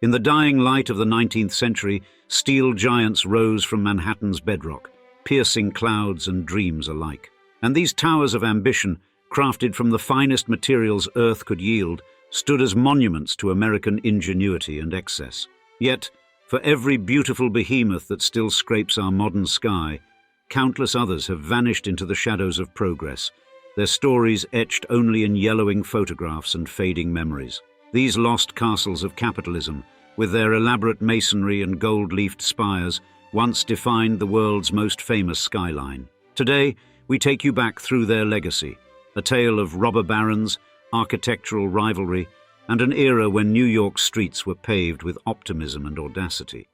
In the dying light of the 19th century, steel giants rose from Manhattan's bedrock, piercing clouds and dreams alike. And these towers of ambition, crafted from the finest materials Earth could yield, stood as monuments to American ingenuity and excess. Yet, for every beautiful behemoth that still scrapes our modern sky, countless others have vanished into the shadows of progress, their stories etched only in yellowing photographs and fading memories. These lost castles of capitalism, with their elaborate masonry and gold-leafed spires, once defined the world's most famous skyline. Today, we take you back through their legacy, a tale of robber barons, architectural rivalry, and an era when New York's streets were paved with optimism and audacity.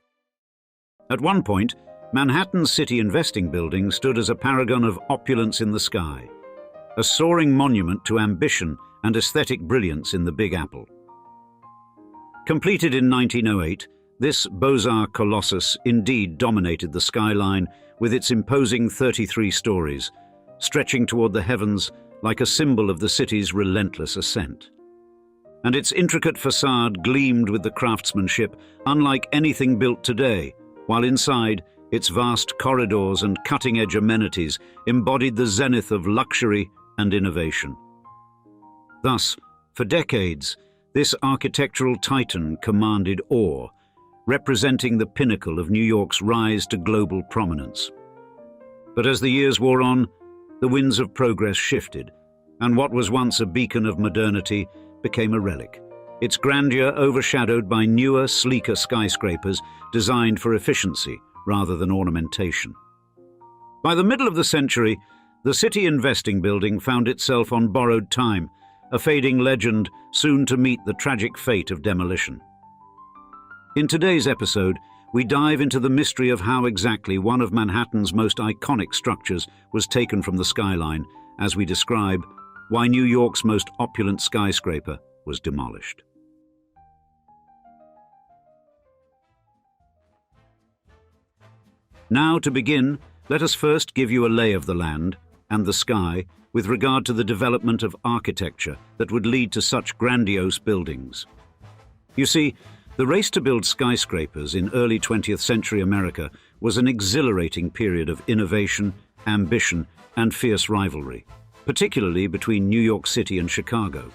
At one point, Manhattan's City Investing Building stood as a paragon of opulence in the sky, a soaring monument to ambition and aesthetic brilliance in the Big Apple. Completed in 1908, this Beaux-Arts colossus indeed dominated the skyline with its imposing 33 stories, stretching toward the heavens like a symbol of the city's relentless ascent. And its intricate facade gleamed with the craftsmanship unlike anything built today, while inside, its vast corridors and cutting-edge amenities embodied the zenith of luxury and innovation. Thus, for decades, this architectural titan commanded awe, representing the pinnacle of New York's rise to global prominence. But as the years wore on, the winds of progress shifted, and what was once a beacon of modernity became a relic, its grandeur overshadowed by newer, sleeker skyscrapers designed for efficiency rather than ornamentation. By the middle of the century, the City Investing Building found itself on borrowed time, a fading legend soon to meet the tragic fate of demolition. In today's episode, we dive into the mystery of how exactly one of Manhattan's most iconic structures was taken from the skyline, as we describe why New York's most opulent skyscraper was demolished. Now, to begin, let us first give you a lay of the land and the sky with regard to the development of architecture that would lead to such grandiose buildings. You see, the race to build skyscrapers in early 20th century America was an exhilarating period of innovation, ambition, and fierce rivalry, particularly between New York City and Chicago.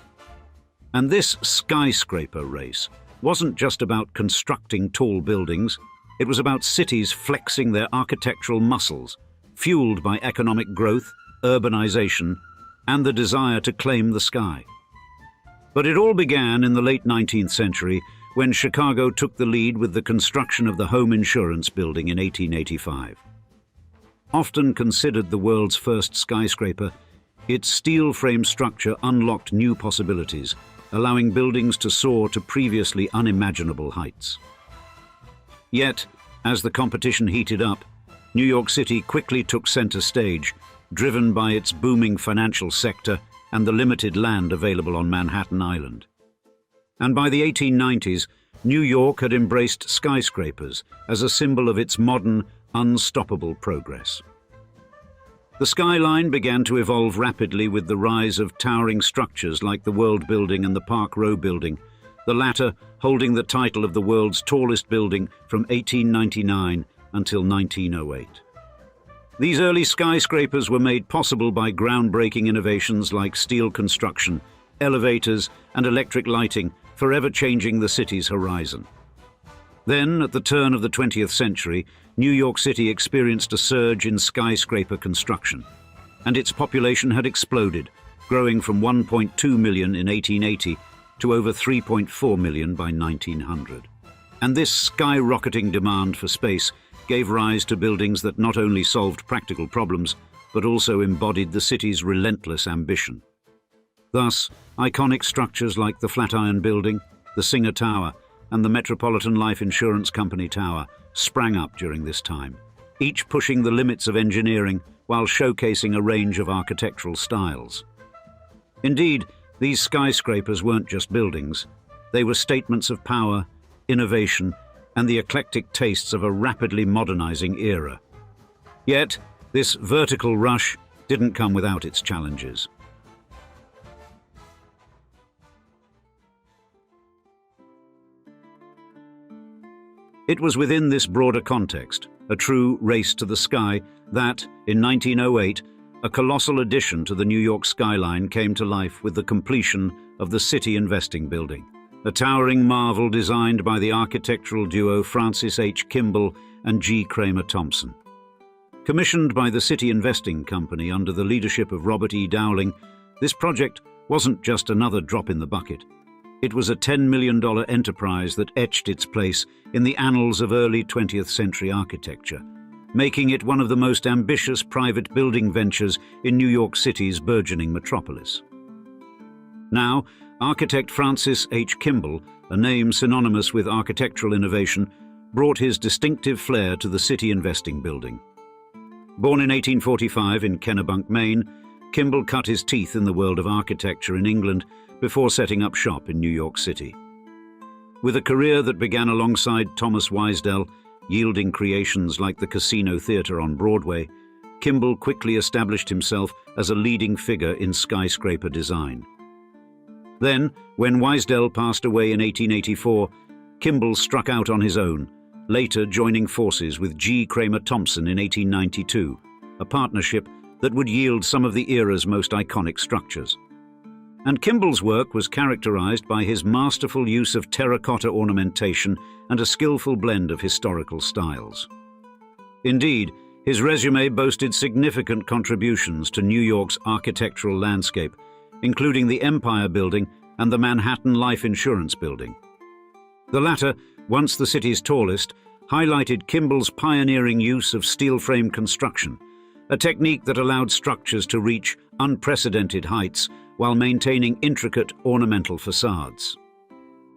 And this skyscraper race wasn't just about constructing tall buildings, it was about cities flexing their architectural muscles, fueled by economic growth, urbanization, and the desire to claim the sky. But it all began in the late 19th century when Chicago took the lead with the construction of the Home Insurance Building in 1885. Often considered the world's first skyscraper, its steel-frame structure unlocked new possibilities, allowing buildings to soar to previously unimaginable heights. Yet, as the competition heated up, New York City quickly took center stage, driven by its booming financial sector and the limited land available on Manhattan Island. And by the 1890s, New York had embraced skyscrapers as a symbol of its modern, unstoppable progress. The skyline began to evolve rapidly with the rise of towering structures like the World Building and the Park Row Building, the latter holding the title of the world's tallest building from 1899 until 1908. These early skyscrapers were made possible by groundbreaking innovations like steel construction, elevators, and electric lighting, forever changing the city's horizon. Then, at the turn of the 20th century, New York City experienced a surge in skyscraper construction, and its population had exploded, growing from 1.2 million in 1880 to over 3.4 million by 1900. And this skyrocketing demand for space gave rise to buildings that not only solved practical problems, but also embodied the city's relentless ambition. Thus, iconic structures like the Flatiron Building, the Singer Tower, and the Metropolitan Life Insurance Company Tower sprang up during this time, each pushing the limits of engineering while showcasing a range of architectural styles. Indeed, these skyscrapers weren't just buildings. They were statements of power, innovation, and the eclectic tastes of a rapidly modernizing era. Yet, this vertical rush didn't come without its challenges. It was within this broader context, a true race to the sky, that, in 1908, a colossal addition to the New York skyline came to life with the completion of the City Investing Building, a towering marvel designed by the architectural duo Francis H. Kimball and G. Kramer Thompson. Commissioned by the City Investing Company under the leadership of Robert E. Dowling, this project wasn't just another drop in the bucket. It was a $10 million enterprise that etched its place in the annals of early 20th century architecture, making it one of the most ambitious private building ventures in New York City's burgeoning metropolis. Now, architect Francis H. Kimball, a name synonymous with architectural innovation, brought his distinctive flair to the City Investing Building. Born in 1845 in Kennebunk, Maine, Kimball cut his teeth in the world of architecture in England before setting up shop in New York City. With a career that began alongside Thomas Weisdell, yielding creations like the Casino Theatre on Broadway, Kimball quickly established himself as a leading figure in skyscraper design. Then, when Weisdell passed away in 1884, Kimball struck out on his own, later joining forces with G. Kramer Thompson in 1892, a partnership that would yield some of the era's most iconic structures. And Kimball's work was characterized by his masterful use of terracotta ornamentation and a skillful blend of historical styles. Indeed, his resume boasted significant contributions to New York's architectural landscape, including the Empire Building and the Manhattan Life Insurance Building. The latter, once the city's tallest, highlighted Kimball's pioneering use of steel frame construction, a technique that allowed structures to reach unprecedented heights while maintaining intricate ornamental facades.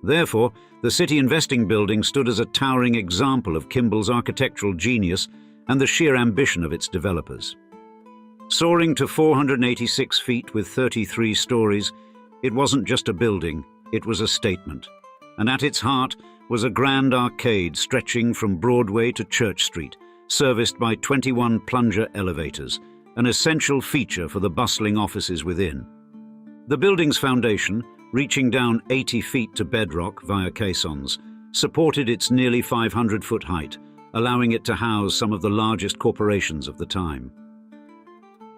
Therefore, the City Investing Building stood as a towering example of Kimball's architectural genius and the sheer ambition of its developers. Soaring to 486 feet with 33 stories, it wasn't just a building, it was a statement. And at its heart was a grand arcade stretching from Broadway to Church Street, serviced by 21 plunger elevators, an essential feature for the bustling offices within. The building's foundation, reaching down 80 feet to bedrock via caissons, supported its nearly 500-foot height, allowing it to house some of the largest corporations of the time.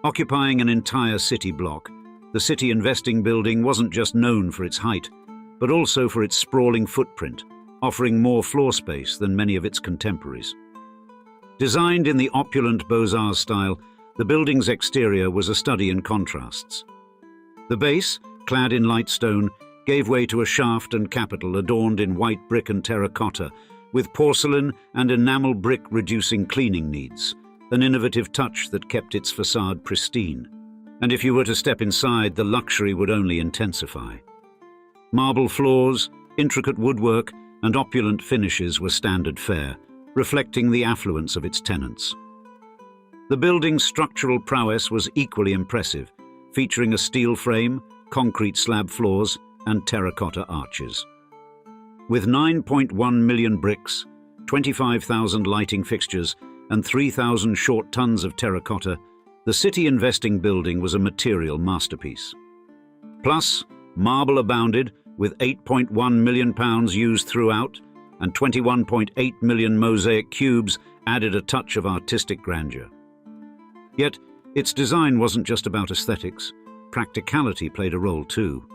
Occupying an entire city block, the City Investing Building wasn't just known for its height, but also for its sprawling footprint, offering more floor space than many of its contemporaries. Designed in the opulent Beaux-Arts style, the building's exterior was a study in contrasts. The base, clad in light stone, gave way to a shaft and capital adorned in white brick and terracotta, with porcelain and enamel brick reducing cleaning needs, an innovative touch that kept its facade pristine. And if you were to step inside, the luxury would only intensify. Marble floors, intricate woodwork, and opulent finishes were standard fare, reflecting the affluence of its tenants. The building's structural prowess was equally impressive, featuring a steel frame, concrete slab floors, and terracotta arches. With 9.1 million bricks, 25,000 lighting fixtures, and 3,000 short tons of terracotta, the City Investing Building was a material masterpiece. Plus, marble abounded, with £8.1 million used throughout, and 21.8 million mosaic cubes added a touch of artistic grandeur. Yet, its design wasn't just about aesthetics. Practicality played a role too.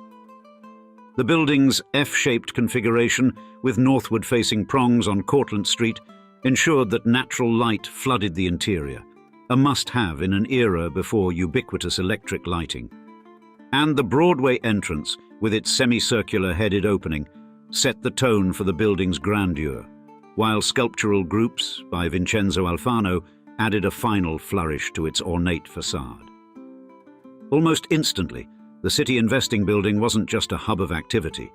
The building's F-shaped configuration, with northward-facing prongs on Cortlandt Street, ensured that natural light flooded the interior, a must-have in an era before ubiquitous electric lighting. And the Broadway entrance, with its semicircular headed opening, set the tone for the building's grandeur, while sculptural groups by Vincenzo Alfano added a final flourish to its ornate facade. Almost instantly, the City Investing Building wasn't just a hub of activity.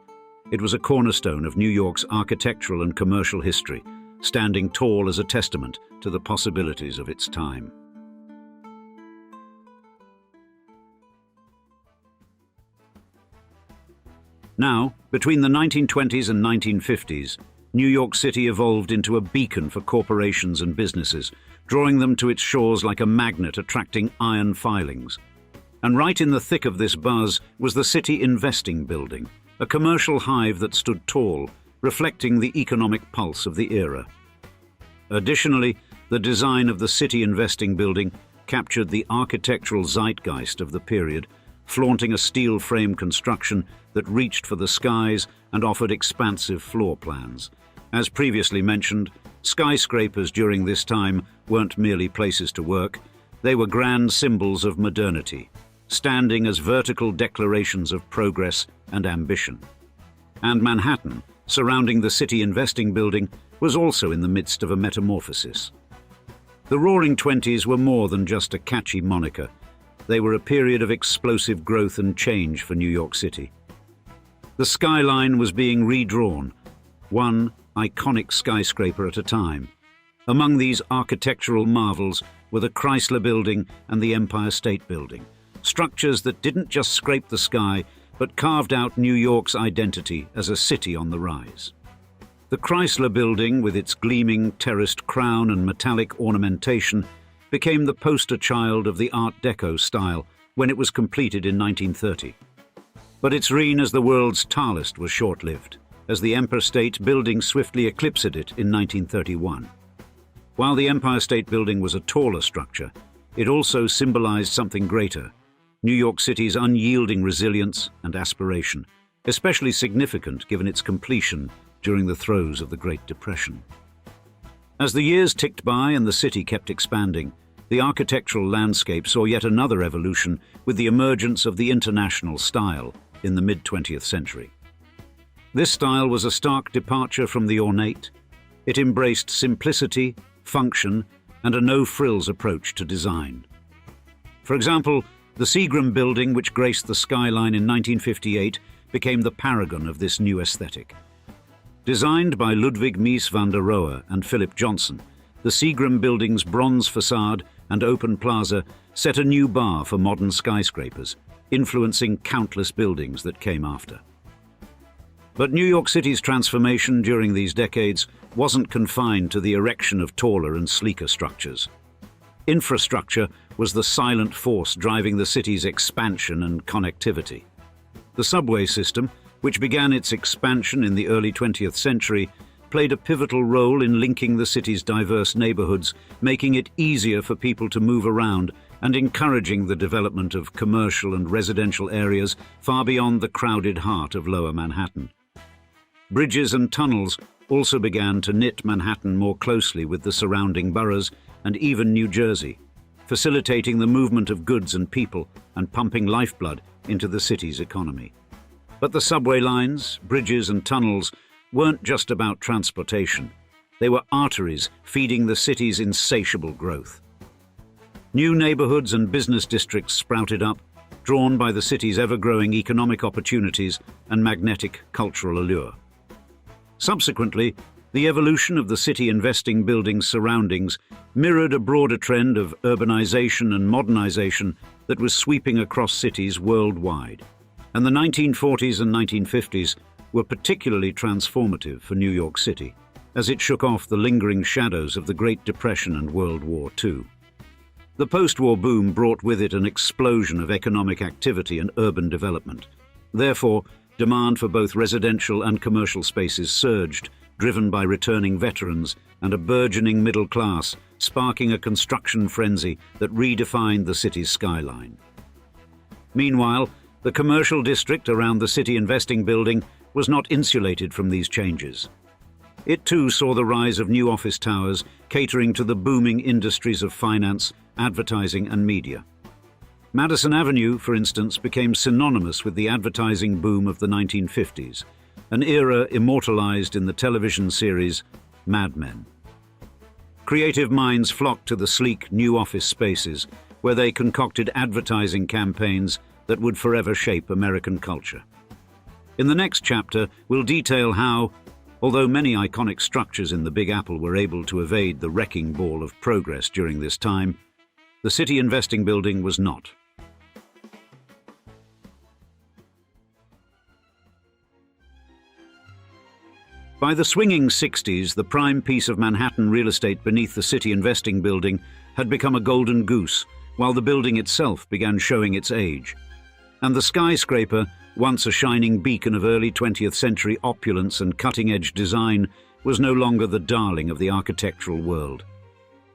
It was a cornerstone of New York's architectural and commercial history, standing tall as a testament to the possibilities of its time. Now, between the 1920s and 1950s, New York City evolved into a beacon for corporations and businesses, drawing them to its shores like a magnet attracting iron filings. And right in the thick of this buzz was the City Investing Building, a commercial hive that stood tall, reflecting the economic pulse of the era. Additionally, the design of the City Investing Building captured the architectural zeitgeist of the period, flaunting a steel frame construction that reached for the skies and offered expansive floor plans. As previously mentioned, skyscrapers during this time weren't merely places to work, they were grand symbols of modernity, standing as vertical declarations of progress and ambition. And Manhattan, surrounding the City Investing Building, was also in the midst of a metamorphosis. The Roaring Twenties were more than just a catchy moniker. They were a period of explosive growth and change for New York City. The skyline was being redrawn, one iconic skyscraper at a time. Among these architectural marvels were the Chrysler Building and the Empire State Building, structures that didn't just scrape the sky, but carved out New York's identity as a city on the rise. The Chrysler Building, with its gleaming terraced crown and metallic ornamentation, became the poster child of the Art Deco style when it was completed in 1930. But its reign as the world's tallest was short-lived, as the Empire State Building swiftly eclipsed it in 1931. While the Empire State Building was a taller structure, it also symbolized something greater: New York City's unyielding resilience and aspiration, especially significant given its completion during the throes of the Great Depression. As the years ticked by and the city kept expanding, the architectural landscape saw yet another evolution with the emergence of the international style in the mid-20th century. This style was a stark departure from the ornate. It embraced simplicity, function, and a no-frills approach to design. For example, the Seagram Building, which graced the skyline in 1958, became the paragon of this new aesthetic. Designed by Ludwig Mies van der Rohe and Philip Johnson, the Seagram Building's bronze facade and open plaza set a new bar for modern skyscrapers, influencing countless buildings that came after. But New York City's transformation during these decades wasn't confined to the erection of taller and sleeker structures. Infrastructure was the silent force driving the city's expansion and connectivity. The subway system, which began its expansion in the early 20th century, played a pivotal role in linking the city's diverse neighborhoods, making it easier for people to move around and encouraging the development of commercial and residential areas far beyond the crowded heart of Lower Manhattan. Bridges and tunnels also began to knit Manhattan more closely with the surrounding boroughs and even New Jersey, facilitating the movement of goods and people and pumping lifeblood into the city's economy. But the subway lines, bridges and tunnels weren't just about transportation. They were arteries feeding the city's insatiable growth. New neighborhoods and business districts sprouted up, drawn by the city's ever-growing economic opportunities and magnetic cultural allure. Subsequently, the evolution of the City Investing Building's surroundings mirrored a broader trend of urbanization and modernization that was sweeping across cities worldwide. And the 1940s and 1950s were particularly transformative for New York City, as it shook off the lingering shadows of the Great Depression and World War II. The post-war boom brought with it an explosion of economic activity and urban development. Therefore, demand for both residential and commercial spaces surged, driven by returning veterans and a burgeoning middle class, sparking a construction frenzy that redefined the city's skyline. Meanwhile, the commercial district around the City Investing Building was not insulated from these changes. It too saw the rise of new office towers catering to the booming industries of finance, advertising and media. Madison Avenue, for instance, became synonymous with the advertising boom of the 1950s, an era immortalized in the television series Mad Men. Creative minds flocked to the sleek new office spaces, where they concocted advertising campaigns that would forever shape American culture. In the next chapter, we'll detail how, although many iconic structures in the Big Apple were able to evade the wrecking ball of progress during this time, the City Investing Building was not. By the swinging 60s, the prime piece of Manhattan real estate beneath the City Investing Building had become a golden goose, while the building itself began showing its age. And the skyscraper, once a shining beacon of early 20th century opulence and cutting-edge design, was no longer the darling of the architectural world.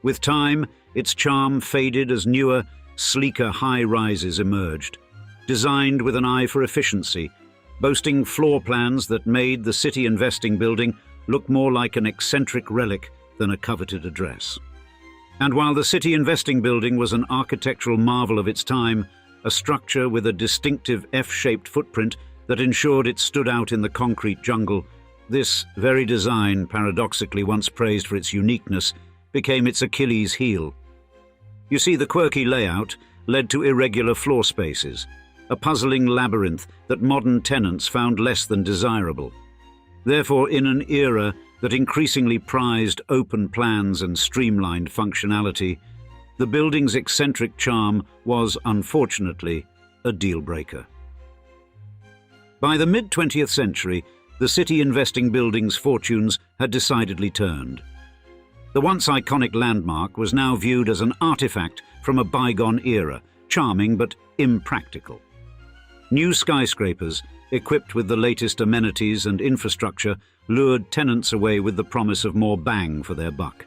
With time, its charm faded as newer, sleeker high-rises emerged, designed with an eye for efficiency, boasting floor plans that made the City Investing Building look more like an eccentric relic than a coveted address. And while the City Investing Building was an architectural marvel of its time, a structure with a distinctive F-shaped footprint that ensured it stood out in the concrete jungle, this very design, paradoxically once praised for its uniqueness, became its Achilles heel. You see, the quirky layout led to irregular floor spaces, a puzzling labyrinth that modern tenants found less than desirable. Therefore, in an era that increasingly prized open plans and streamlined functionality, the building's eccentric charm was, unfortunately, a deal-breaker. By the mid-20th century, the City Investing Building's fortunes had decidedly turned. The once iconic landmark was now viewed as an artifact from a bygone era, charming but impractical. New skyscrapers, equipped with the latest amenities and infrastructure, lured tenants away with the promise of more bang for their buck.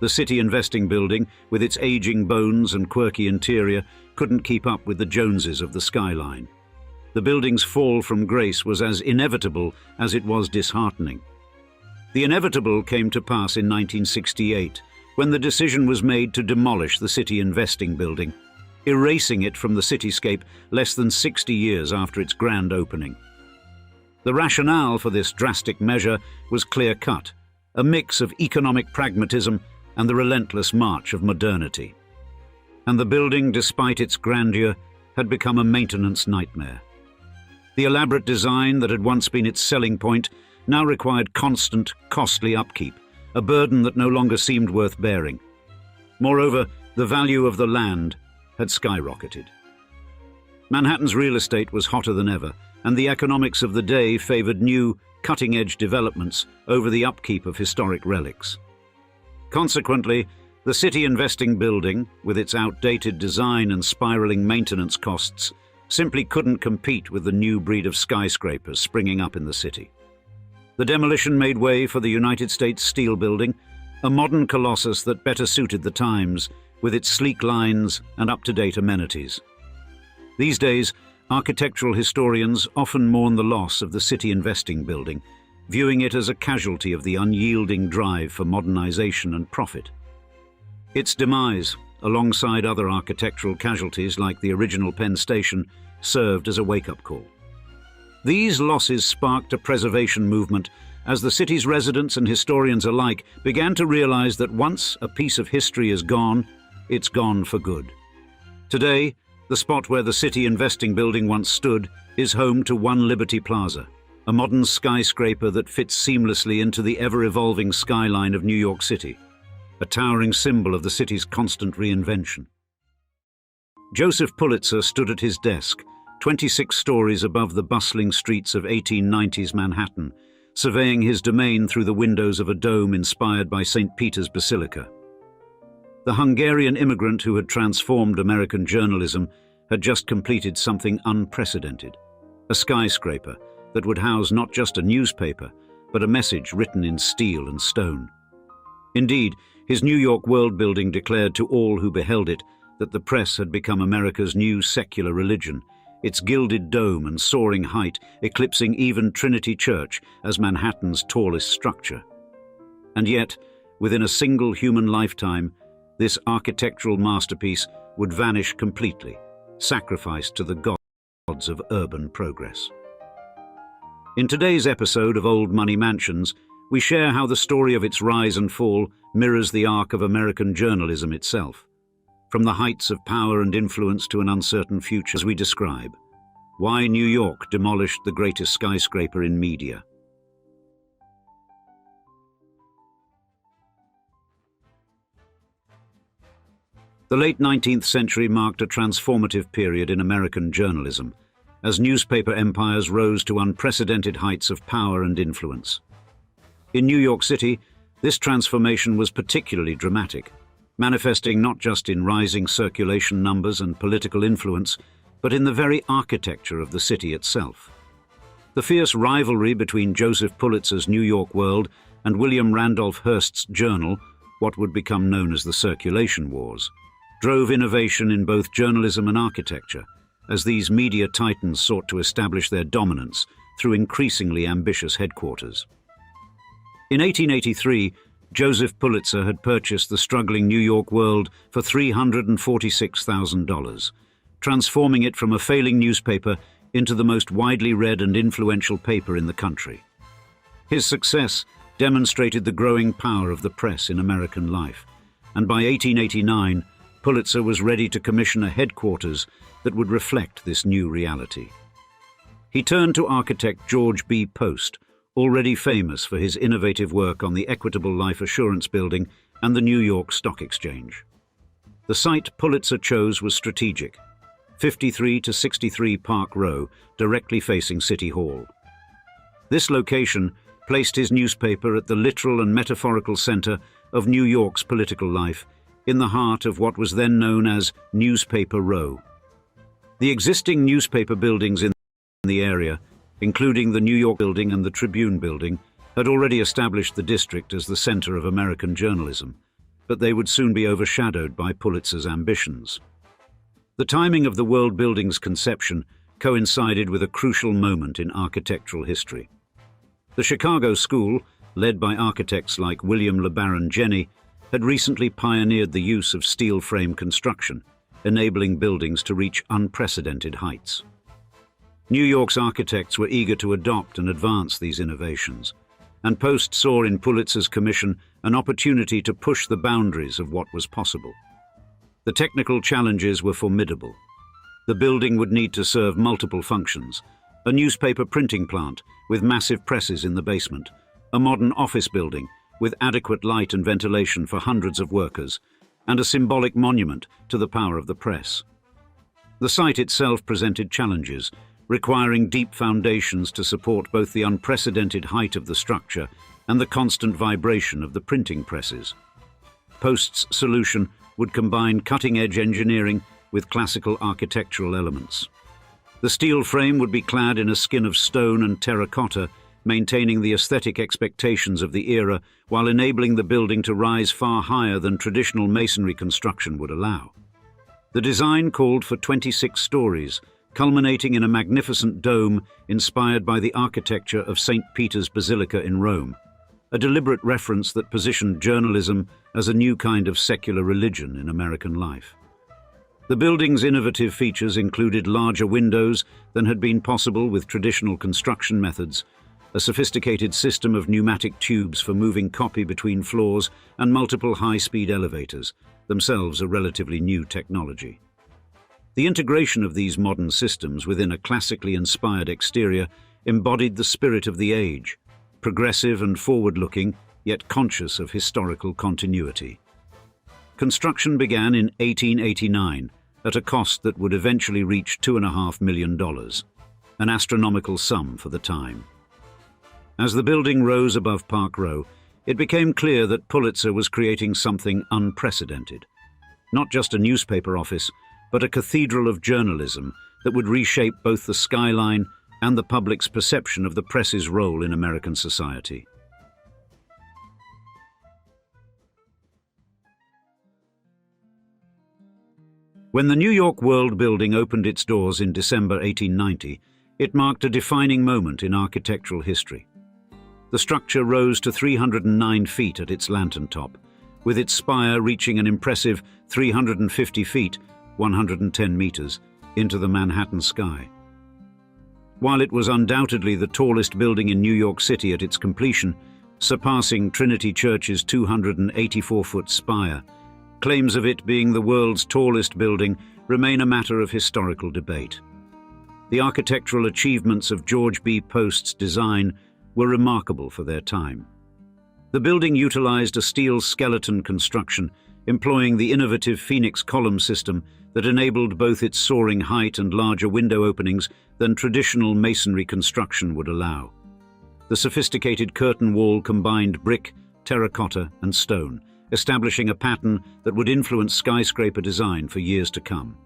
The City Investing Building, with its aging bones and quirky interior, couldn't keep up with the Joneses of the skyline. The building's fall from grace was as inevitable as it was disheartening. The inevitable came to pass in 1968, when the decision was made to demolish the City Investing Building, erasing it from the cityscape less than 60 years after its grand opening. The rationale for this drastic measure was clear-cut, a mix of economic pragmatism and the relentless march of modernity. And the building, despite its grandeur, had become a maintenance nightmare. The elaborate design that had once been its selling point now required constant, costly upkeep, a burden that no longer seemed worth bearing. Moreover, the value of the land had skyrocketed. Manhattan's real estate was hotter than ever, and the economics of the day favored new, cutting-edge developments over the upkeep of historic relics. Consequently, the City Investing Building, with its outdated design and spiraling maintenance costs, simply couldn't compete with the new breed of skyscrapers springing up in the city. The demolition made way for the United States Steel Building, a modern colossus that better suited the times, with its sleek lines and up-to-date amenities. These days, architectural historians often mourn the loss of the City Investing Building, viewing it as a casualty of the unyielding drive for modernization and profit. Its demise, alongside other architectural casualties like the original Penn Station, served as a wake-up call. These losses sparked a preservation movement as the city's residents and historians alike began to realize that once a piece of history is gone, it's gone for good. Today, the spot where the City Investing Building once stood is home to One Liberty Plaza, a modern skyscraper that fits seamlessly into the ever-evolving skyline of New York City, a towering symbol of the city's constant reinvention. Joseph Pulitzer stood at his desk, 26 stories above the bustling streets of 1890s Manhattan, surveying his domain through the windows of a dome inspired by St. Peter's Basilica. The Hungarian immigrant who had transformed American journalism had just completed something unprecedented, a skyscraper that would house not just a newspaper, but a message written in steel and stone. Indeed, his New York world building declared to all who beheld it that the press had become America's new secular religion, its gilded dome and soaring height eclipsing even Trinity Church as Manhattan's tallest structure. And yet, within a single human lifetime, this architectural masterpiece would vanish completely, sacrificed to the gods of urban progress. In today's episode of Old Money Mansions, we share how the story of its rise and fall mirrors the arc of American journalism itself. From the heights of power and influence to an uncertain future, as we describe. Why New York demolished the greatest skyscraper in media. The late 19th century marked a transformative period in American journalism, as newspaper empires rose to unprecedented heights of power and influence. In New York City, this transformation was particularly dramatic, manifesting not just in rising circulation numbers and political influence, but in the very architecture of the city itself. The fierce rivalry between Joseph Pulitzer's New York World and William Randolph Hearst's Journal, what would become known as the Circulation Wars, drove innovation in both journalism and architecture, as these media titans sought to establish their dominance through increasingly ambitious headquarters. In 1883, Joseph Pulitzer had purchased the struggling New York World for $346,000, transforming it from a failing newspaper into the most widely read and influential paper in the country. His success demonstrated the growing power of the press in American life, and by 1889, Pulitzer was ready to commission a headquarters that would reflect this new reality. He turned to architect George B. Post, already famous for his innovative work on the Equitable Life Assurance Building and the New York Stock Exchange. The site Pulitzer chose was strategic, 53 to 63 Park Row, directly facing City Hall. This location placed his newspaper at the literal and metaphorical center of New York's political life, in the heart of what was then known as Newspaper Row. The existing newspaper buildings in the area, including the New York Building and the Tribune Building, had already established the district as the center of American journalism, but they would soon be overshadowed by Pulitzer's ambitions. The timing of the World Building's conception coincided with a crucial moment in architectural history. The Chicago School, led by architects like William LeBaron Jenney, had recently pioneered the use of steel frame construction, enabling buildings to reach unprecedented heights. New York's architects were eager to adopt and advance these innovations, and Post saw in Pulitzer's commission an opportunity to push the boundaries of what was possible. The technical challenges were formidable. The building would need to serve multiple functions: a newspaper printing plant with massive presses in the basement, a modern office building with adequate light and ventilation for hundreds of workers, and a symbolic monument to the power of the press. The site itself presented challenges, requiring deep foundations to support both the unprecedented height of the structure and the constant vibration of the printing presses. Post's solution would combine cutting-edge engineering with classical architectural elements. The steel frame would be clad in a skin of stone and terracotta, maintaining the aesthetic expectations of the era while enabling the building to rise far higher than traditional masonry construction would allow. The design called for 26 stories, culminating in a magnificent dome inspired by the architecture of St. Peter's Basilica in Rome, a deliberate reference that positioned journalism as a new kind of secular religion in American life. The building's innovative features included larger windows than had been possible with traditional construction methods, a sophisticated system of pneumatic tubes for moving copy between floors, and multiple high-speed elevators, themselves a relatively new technology. The integration of these modern systems within a classically inspired exterior embodied the spirit of the age, progressive and forward-looking, yet conscious of historical continuity. Construction began in 1889 at a cost that would eventually reach $2.5 million, an astronomical sum for the time. As the building rose above Park Row, it became clear that Pulitzer was creating something unprecedented. Not just a newspaper office, but a cathedral of journalism that would reshape both the skyline and the public's perception of the press's role in American society. When the New York World Building opened its doors in December 1890, it marked a defining moment in architectural history. The structure rose to 309 feet at its lantern top, with its spire reaching an impressive 350 feet, 110 meters, into the Manhattan sky. While it was undoubtedly the tallest building in New York City at its completion, surpassing Trinity Church's 284-foot spire, claims of it being the world's tallest building remain a matter of historical debate. The architectural achievements of George B. Post's design were remarkable for their time. The building utilized a steel skeleton construction, employing the innovative Phoenix column system that enabled both its soaring height and larger window openings than traditional masonry construction would allow. The sophisticated curtain wall combined brick, terracotta, and stone, establishing a pattern that would influence skyscraper design for years to come.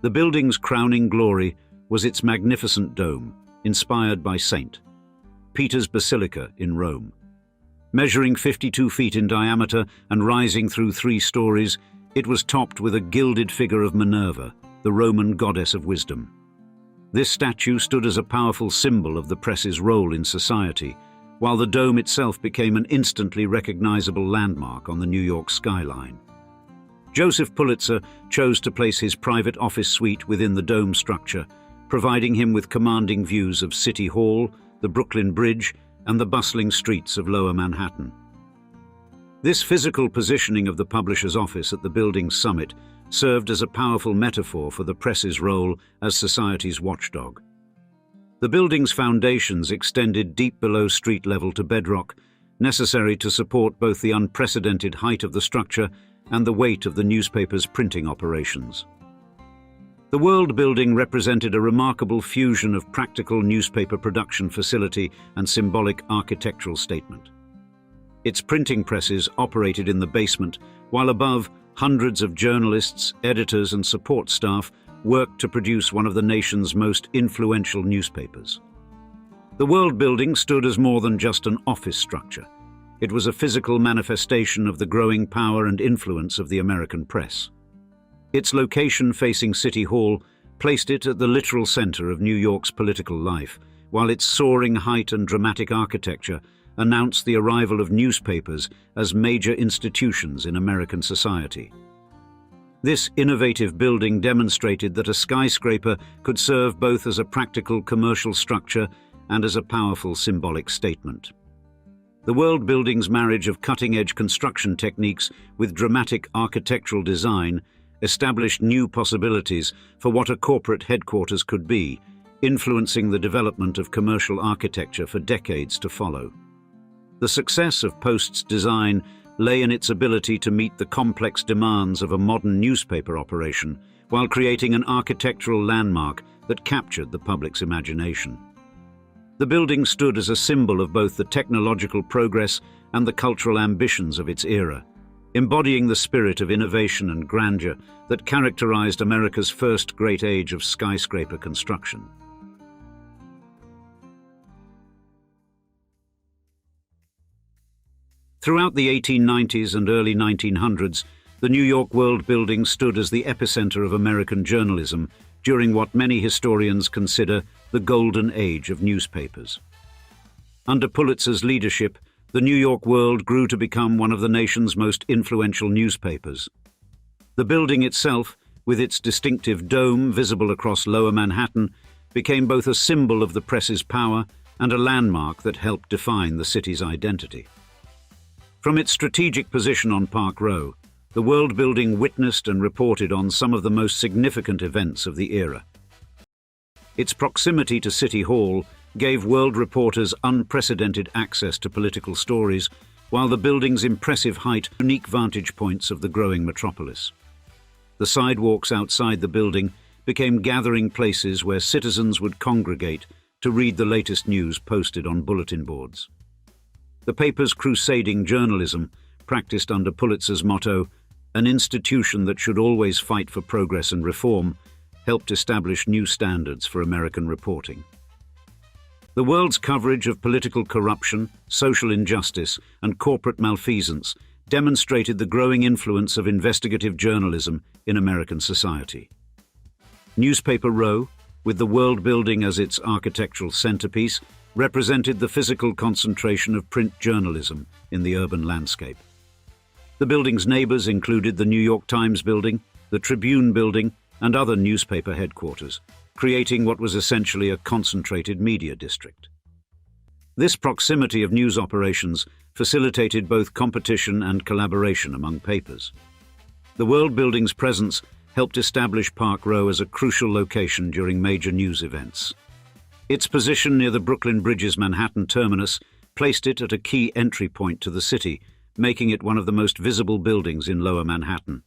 The building's crowning glory was its magnificent dome, inspired by St. Peter's Basilica in Rome. Measuring 52 feet in diameter and rising through 3 stories, it was topped with a gilded figure of Minerva, the Roman goddess of wisdom. This statue stood as a powerful symbol of the press's role in society, while the dome itself became an instantly recognizable landmark on the New York skyline. Joseph Pulitzer chose to place his private office suite within the dome structure, providing him with commanding views of City Hall, the Brooklyn Bridge, and the bustling streets of Lower Manhattan. This physical positioning of the publisher's office at the building's summit served as a powerful metaphor for the press's role as society's watchdog. The building's foundations extended deep below street level to bedrock, necessary to support both the unprecedented height of the structure and the weight of the newspaper's printing operations. The World Building represented a remarkable fusion of practical newspaper production facility and symbolic architectural statement. Its printing presses operated in the basement, while above, hundreds of journalists, editors, and support staff worked to produce one of the nation's most influential newspapers. The World Building stood as more than just an office structure. It was a physical manifestation of the growing power and influence of the American press. Its location facing City Hall placed it at the literal center of New York's political life, while its soaring height and dramatic architecture announced the arrival of newspapers as major institutions in American society. This innovative building demonstrated that a skyscraper could serve both as a practical commercial structure and as a powerful symbolic statement. The World Building's marriage of cutting-edge construction techniques with dramatic architectural design established new possibilities for what a corporate headquarters could be, influencing the development of commercial architecture for decades to follow. The success of Post's design lay in its ability to meet the complex demands of a modern newspaper operation while creating an architectural landmark that captured the public's imagination. The building stood as a symbol of both the technological progress and the cultural ambitions of its era, embodying the spirit of innovation and grandeur that characterized America's first great age of skyscraper construction. Throughout the 1890s and early 1900s, the New York World Building stood as the epicenter of American journalism during what many historians consider the golden age of newspapers. Under Pulitzer's leadership, the New York World grew to become one of the nation's most influential newspapers. The building itself, with its distinctive dome visible across Lower Manhattan, became both a symbol of the press's power and a landmark that helped define the city's identity. From its strategic position on Park Row, the World Building witnessed and reported on some of the most significant events of the era. Its proximity to City Hall gave world reporters unprecedented access to political stories, while the building's impressive height unique vantage points of the growing metropolis. The sidewalks outside the building became gathering places where citizens would congregate to read the latest news posted on bulletin boards. The paper's crusading journalism, practiced under Pulitzer's motto, "An institution that should always fight for progress and reform," helped establish new standards for American reporting. The world's coverage of political corruption, social injustice, and corporate malfeasance demonstrated the growing influence of investigative journalism in American society. Newspaper Row, with the World Building as its architectural centerpiece, represented the physical concentration of print journalism in the urban landscape. The building's neighbors included the New York Times Building, the Tribune Building, and other newspaper headquarters, creating what was essentially a concentrated media district. This proximity of news operations facilitated both competition and collaboration among papers. The World Building's presence helped establish Park Row as a crucial location during major news events. Its position near the Brooklyn Bridge's Manhattan terminus placed it at a key entry point to the city, making it one of the most visible buildings in Lower Manhattan.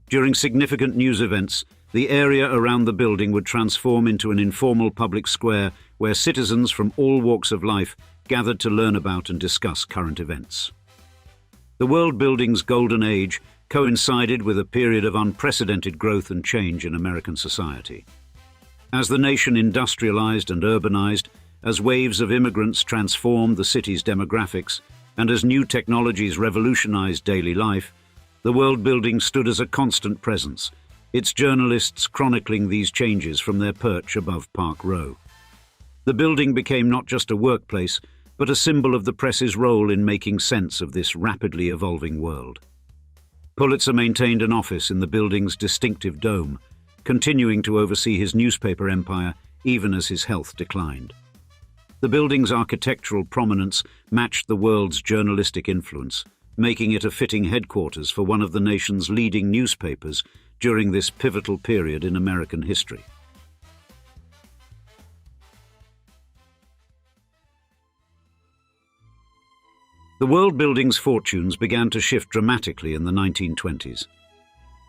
During significant news events, the area around the building would transform into an informal public square where citizens from all walks of life gathered to learn about and discuss current events. The World Building's golden age coincided with a period of unprecedented growth and change in American society. As the nation industrialized and urbanized, as waves of immigrants transformed the city's demographics, and as new technologies revolutionized daily life, the World Building stood as a constant presence, its journalists chronicling these changes from their perch above Park Row. The building became not just a workplace, but a symbol of the press's role in making sense of this rapidly evolving world. Pulitzer maintained an office in the building's distinctive dome, continuing to oversee his newspaper empire even as his health declined. The building's architectural prominence matched the world's journalistic influence, making it a fitting headquarters for one of the nation's leading newspapers during this pivotal period in American history. The World Building's fortunes began to shift dramatically in the 1920s.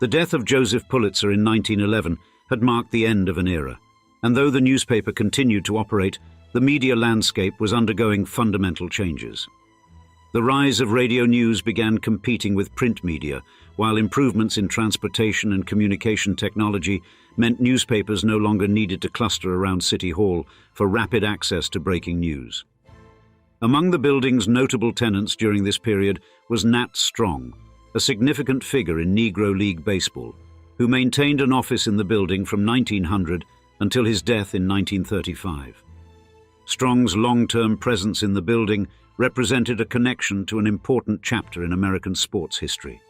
The death of Joseph Pulitzer in 1911 had marked the end of an era, and though the newspaper continued to operate, the media landscape was undergoing fundamental changes. The rise of radio news began competing with print media, while improvements in transportation and communication technology meant newspapers no longer needed to cluster around City Hall for rapid access to breaking news. Among the building's notable tenants during this period was Nat Strong, a significant figure in Negro League baseball, who maintained an office in the building from 1900 until his death in 1935. Strong's long-term presence in the building represented a connection to an important chapter in American sports history.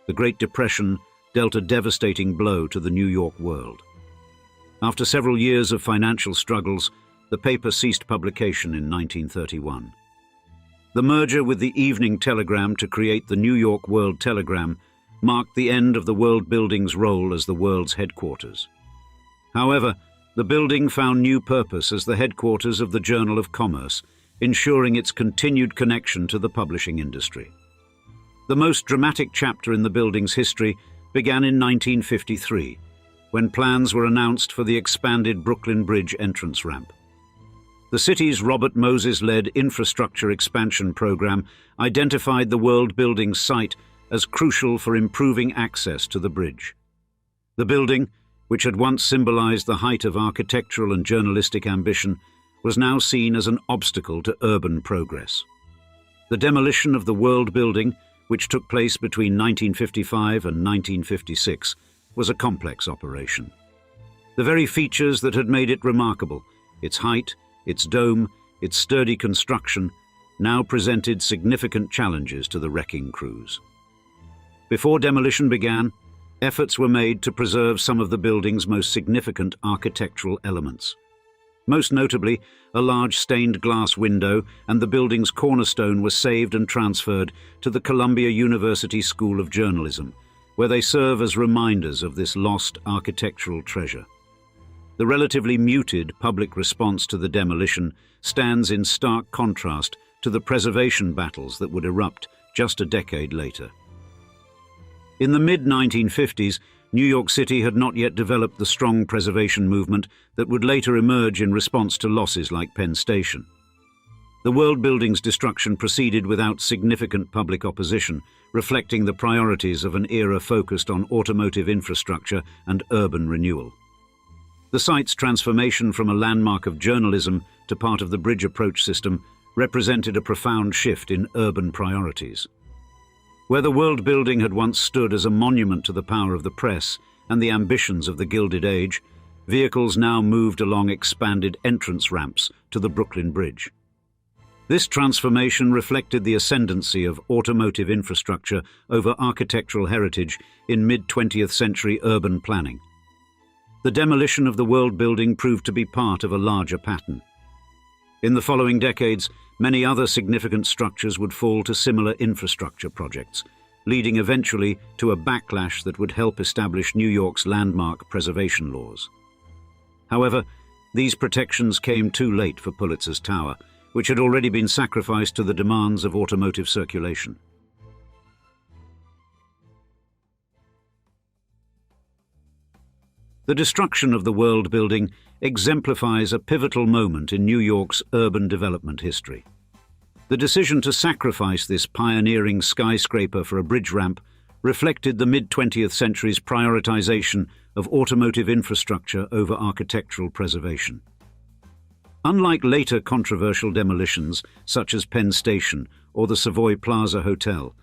The Great Depression dealt a devastating blow to the New York world. After several years of financial struggles, the paper ceased publication in 1931. The merger with the Evening Telegram to create the New York World Telegram marked the end of the World Building's role as the world's headquarters. However, the building found new purpose as the headquarters of the Journal of Commerce, ensuring its continued connection to the publishing industry. The most dramatic chapter in the building's history began in 1953, when plans were announced for the expanded Brooklyn Bridge entrance ramp. The city's Robert Moses-led infrastructure expansion program identified the World Building's site as crucial for improving access to the bridge. The building, which had once symbolized the height of architectural and journalistic ambition, was now seen as an obstacle to urban progress. The demolition of the World Building, which took place between 1955 and 1956, was a complex operation. The very features that had made it remarkable, its height, its dome, its sturdy construction, now presented significant challenges to the wrecking crews. Before demolition began, efforts were made to preserve some of the building's most significant architectural elements. Most notably, a large stained glass window and the building's cornerstone were saved and transferred to the Columbia University School of Journalism, where they serve as reminders of this lost architectural treasure. The relatively muted public response to the demolition stands in stark contrast to the preservation battles that would erupt just a decade later. In the mid-1950s, New York City had not yet developed the strong preservation movement that would later emerge in response to losses like Penn Station. The World Building's destruction proceeded without significant public opposition, reflecting the priorities of an era focused on automotive infrastructure and urban renewal. The site's transformation from a landmark of journalism to part of the bridge approach system represented a profound shift in urban priorities. Where the World Building had once stood as a monument to the power of the press and the ambitions of the Gilded Age, vehicles now moved along expanded entrance ramps to the Brooklyn Bridge. This transformation reflected the ascendancy of automotive infrastructure over architectural heritage in mid-20th century urban planning. The demolition of the World Building proved to be part of a larger pattern. In the following decades, many other significant structures would fall to similar infrastructure projects, leading eventually to a backlash that would help establish New York's landmark preservation laws. However, these protections came too late for Pulitzer's Tower, which had already been sacrificed to the demands of automotive circulation. The destruction of the World Building exemplifies a pivotal moment in New York's urban development history. The decision to sacrifice this pioneering skyscraper for a bridge ramp reflected the mid-20th century's prioritization of automotive infrastructure over architectural preservation. Unlike later controversial demolitions such as Penn Station or the Savoy-Plaza Hotel,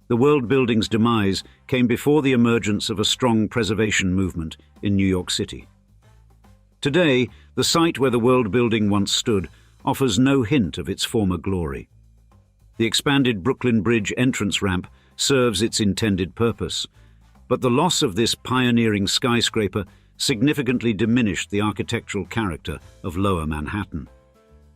the World Building's demise came before the emergence of a strong preservation movement in New York City. Today, the site where the World Building once stood offers no hint of its former glory. The expanded Brooklyn Bridge entrance ramp serves its intended purpose, but the loss of this pioneering skyscraper significantly diminished the architectural character of Lower Manhattan.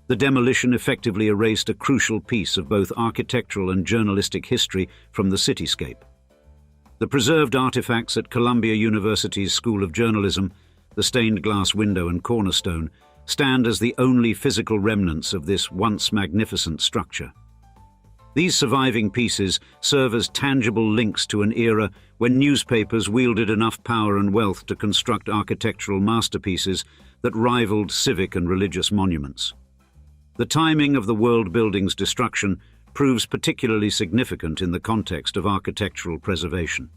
The demolition effectively erased a crucial piece of both architectural and journalistic history from the cityscape. The preserved artifacts at Columbia University's School of Journalism, the stained glass window and cornerstone, stand as the only physical remnants of this once magnificent structure. These surviving pieces serve as tangible links to an era when newspapers wielded enough power and wealth to construct architectural masterpieces that rivaled civic and religious monuments. The timing of the World Building's destruction proves particularly significant in the context of architectural preservation.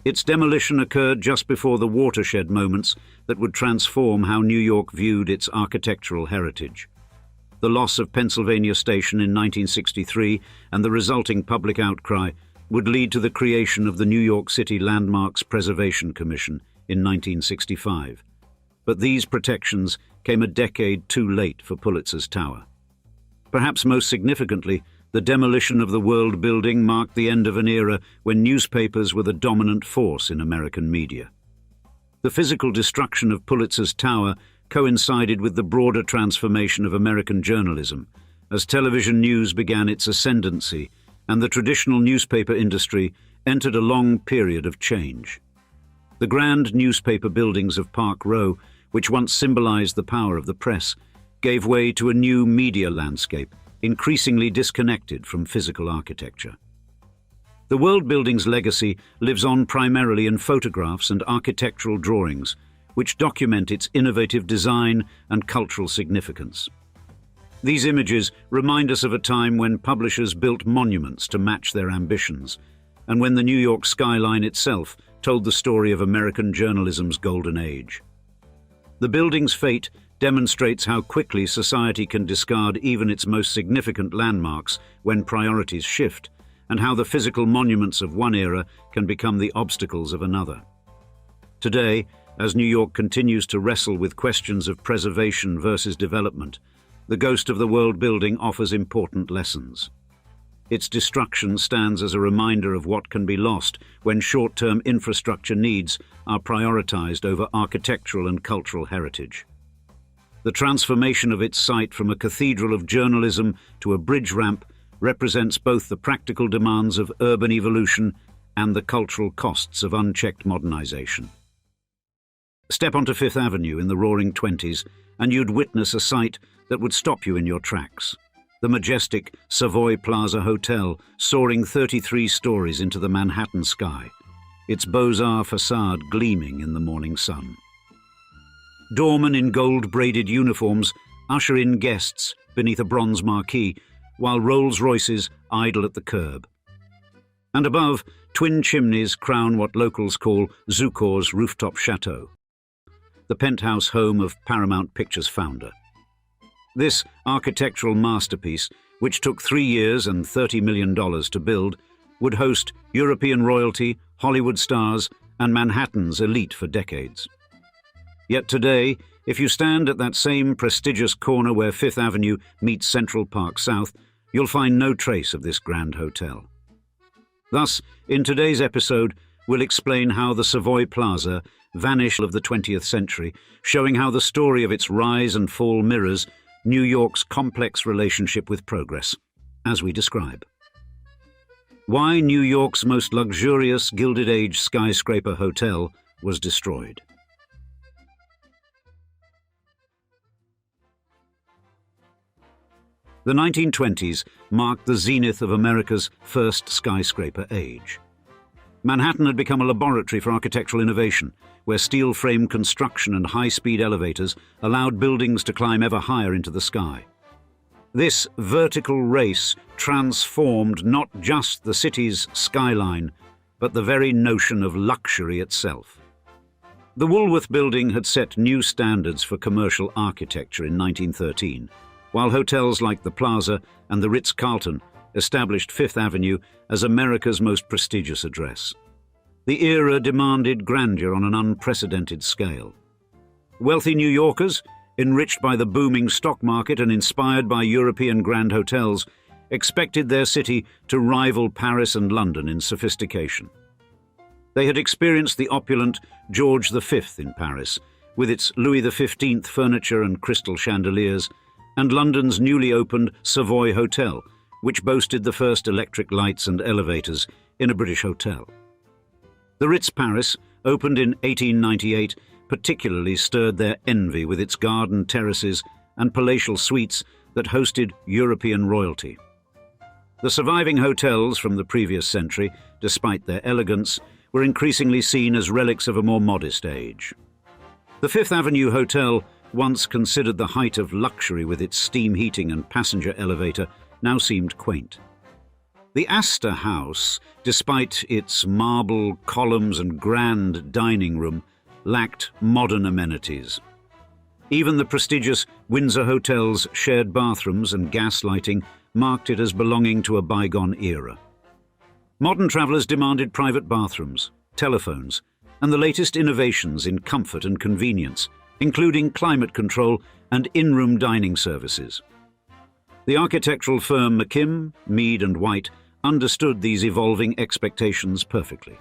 Its demolition occurred just before the watershed moments that would transform how New York viewed its architectural heritage. The loss of Pennsylvania Station in 1963 and the resulting public outcry would lead to the creation of the New York City Landmarks Preservation Commission in 1965. But these protections came a decade too late for Pulitzer's Tower. Perhaps most significantly, the demolition of the World Building marked the end of an era when newspapers were the dominant force in American media. The physical destruction of Pulitzer's Tower coincided with the broader transformation of American journalism, as television news began its ascendancy and the traditional newspaper industry entered a long period of change. The grand newspaper buildings of Park Row, which once symbolized the power of the press, gave way to a new media landscape, increasingly disconnected from physical architecture. The World Building's legacy lives on primarily in photographs and architectural drawings, which document its innovative design and cultural significance. These images remind us of a time when publishers built monuments to match their ambitions, and when the New York skyline itself told the story of American journalism's golden age. The building's fate demonstrates how quickly society can discard even its most significant landmarks when priorities shift, and how the physical monuments of one era can become the obstacles of another. Today, as New York continues to wrestle with questions of preservation versus development, the ghost of the World Building offers important lessons. Its destruction stands as a reminder of what can be lost when short-term infrastructure needs are prioritized over architectural and cultural heritage. The transformation of its site from a cathedral of journalism to a bridge ramp represents both the practical demands of urban evolution and the cultural costs of unchecked modernization. Step onto Fifth Avenue in the Roaring Twenties and you'd witness a sight that would stop you in your tracks. The majestic Savoy-Plaza Hotel soaring 33 stories into the Manhattan sky, its Beaux-Arts facade gleaming in the morning sun. Doormen in gold-braided uniforms usher in guests beneath a bronze marquee, while Rolls-Royces idle at the curb. And above, twin chimneys crown what locals call Zukor's rooftop chateau, the penthouse home of Paramount Pictures founder. This architectural masterpiece, which took 3 years and $30 million to build, would host European royalty, Hollywood stars, and Manhattan's elite for decades. Yet today, if you stand at that same prestigious corner where Fifth Avenue meets Central Park South, you'll find no trace of this grand hotel. Thus, in today's episode, we'll explain how the Savoy Plaza vanished of the 20th century, showing how the story of its rise and fall mirrors New York's complex relationship with progress, as we describe. Why New York's most luxurious Gilded Age skyscraper hotel was destroyed. The 1920s marked the zenith of America's first skyscraper age. Manhattan had become a laboratory for architectural innovation, where steel-frame construction and high-speed elevators allowed buildings to climb ever higher into the sky. This vertical race transformed not just the city's skyline, but the very notion of luxury itself. The Woolworth Building had set new standards for commercial architecture in 1913, while hotels like the Plaza and the Ritz-Carlton established Fifth Avenue as America's most prestigious address. The era demanded grandeur on an unprecedented scale. Wealthy New Yorkers, enriched by the booming stock market and inspired by European grand hotels, expected their city to rival Paris and London in sophistication. They had experienced the opulent George V in Paris, with its Louis XV furniture and crystal chandeliers, and London's newly opened Savoy Hotel, which boasted the first electric lights and elevators in a British hotel. The Ritz Paris, opened in 1898, particularly stirred their envy with its garden terraces and palatial suites that hosted European royalty. The surviving hotels from the previous century, despite their elegance, were increasingly seen as relics of a more modest age. The Fifth Avenue Hotel, once considered the height of luxury with its steam heating and passenger elevator, now seemed quaint. The Astor House, despite its marble columns and grand dining room, lacked modern amenities. Even the prestigious Windsor Hotel's shared bathrooms and gas lighting marked it as belonging to a bygone era. Modern travellers demanded private bathrooms, telephones, and the latest innovations in comfort and convenience, including climate control and in-room dining services. The architectural firm McKim, Mead and White understood these evolving expectations perfectly.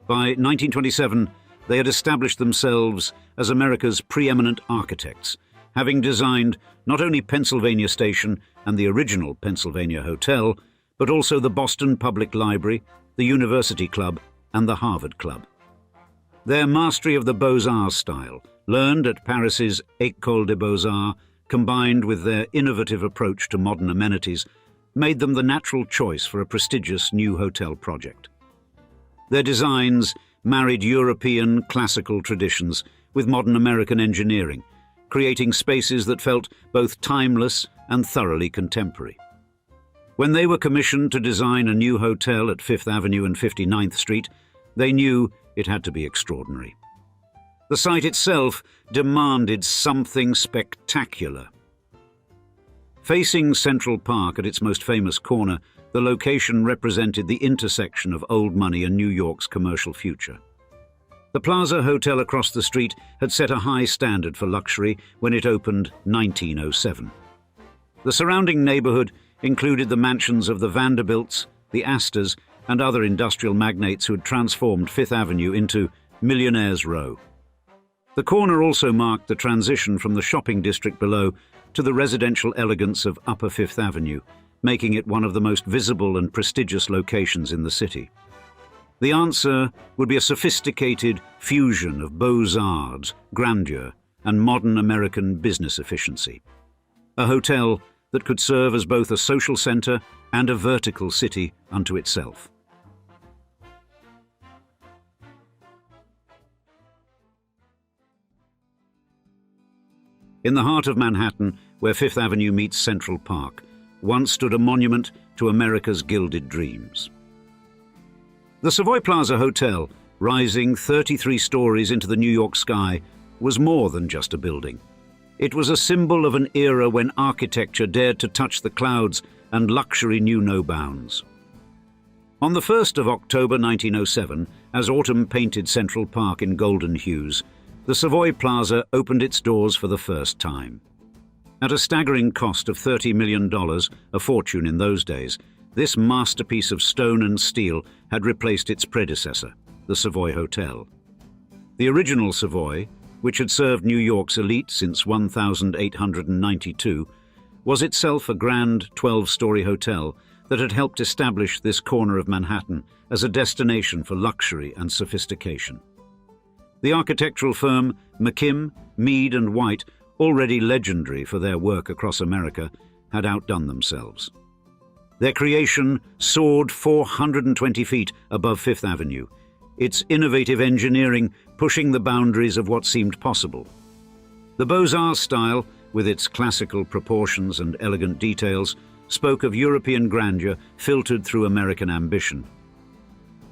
By 1927, they had established themselves as America's preeminent architects, having designed not only Pennsylvania Station and the original Pennsylvania Hotel, but also the Boston Public Library, the University Club, and the Harvard Club. Their mastery of the Beaux-Arts style, learned at Paris's École des Beaux-Arts, combined with their innovative approach to modern amenities, made them the natural choice for a prestigious new hotel project. Their designs married European classical traditions with modern American engineering, creating spaces that felt both timeless and thoroughly contemporary. When they were commissioned to design a new hotel at Fifth Avenue and 59th Street, they knew it had to be extraordinary. The site itself demanded something spectacular. Facing Central Park at its most famous corner, the location represented the intersection of old money and New York's commercial future. The Plaza Hotel across the street had set a high standard for luxury when it opened 1907. The surrounding neighborhood included the mansions of the Vanderbilts, the Astors, and other industrial magnates who had transformed Fifth Avenue into Millionaire's Row. The corner also marked the transition from the shopping district below to the residential elegance of Upper Fifth Avenue, making it one of the most visible and prestigious locations in the city. The answer would be a sophisticated fusion of Beaux-Arts, grandeur, and modern American business efficiency. A hotel that could serve as both a social center and a vertical city unto itself. In the heart of Manhattan, where Fifth Avenue meets Central Park, once stood a monument to America's gilded dreams. The Savoy-Plaza Hotel, rising 33 stories into the New York sky, was more than just a building. It was a symbol of an era when architecture dared to touch the clouds and luxury knew no bounds. On the 1st of October 1907, as autumn painted Central Park in golden hues, the Savoy Plaza opened its doors for the first time. At a staggering cost of $30 million, a fortune in those days, this masterpiece of stone and steel had replaced its predecessor, the Savoy Hotel. The original Savoy, which had served New York's elite since 1892, was itself a grand 12-story hotel that had helped establish this corner of Manhattan as a destination for luxury and sophistication. The architectural firm McKim, Mead and White, already legendary for their work across America, had outdone themselves. Their creation soared 420 feet above Fifth Avenue, its innovative engineering pushing the boundaries of what seemed possible. The Beaux-Arts style, with its classical proportions and elegant details, spoke of European grandeur filtered through American ambition.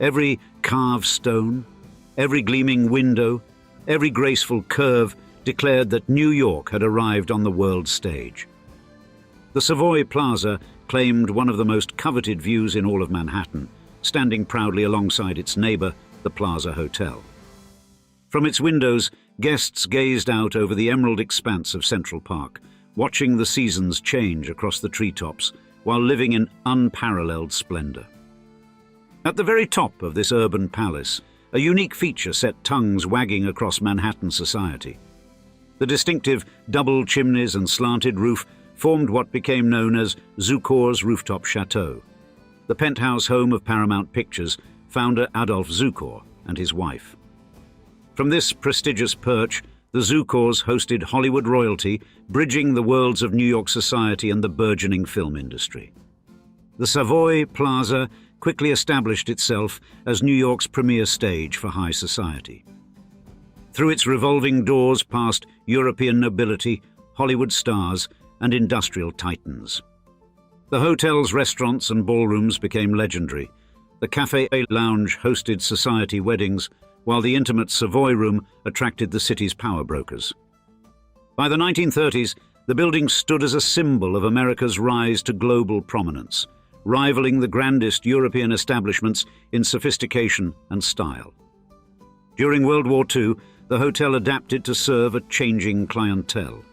Every carved stone, every gleaming window, every graceful curve declared that New York had arrived on the world stage. The Savoy Plaza claimed one of the most coveted views in all of Manhattan, standing proudly alongside its neighbor, the Plaza Hotel. From its windows, guests gazed out over the emerald expanse of Central Park, watching the seasons change across the treetops while living in unparalleled splendor. At the very top of this urban palace, a unique feature set tongues wagging across Manhattan society. The distinctive double chimneys and slanted roof formed what became known as Zukor's Rooftop Chateau, the penthouse home of Paramount Pictures founder Adolph Zukor and his wife. From this prestigious perch, the Zukors hosted Hollywood royalty, bridging the worlds of New York society and the burgeoning film industry. The Savoy Plaza quickly established itself as New York's premier stage for high society. Through its revolving doors passed European nobility, Hollywood stars, and industrial titans. The hotel's restaurants and ballrooms became legendary. The Café Lounge hosted society weddings, while the intimate Savoy Room attracted the city's power brokers. By the 1930s, the building stood as a symbol of America's rise to global prominence, rivaling the grandest European establishments in sophistication and style. During World War II, the hotel adapted to serve a changing clientele.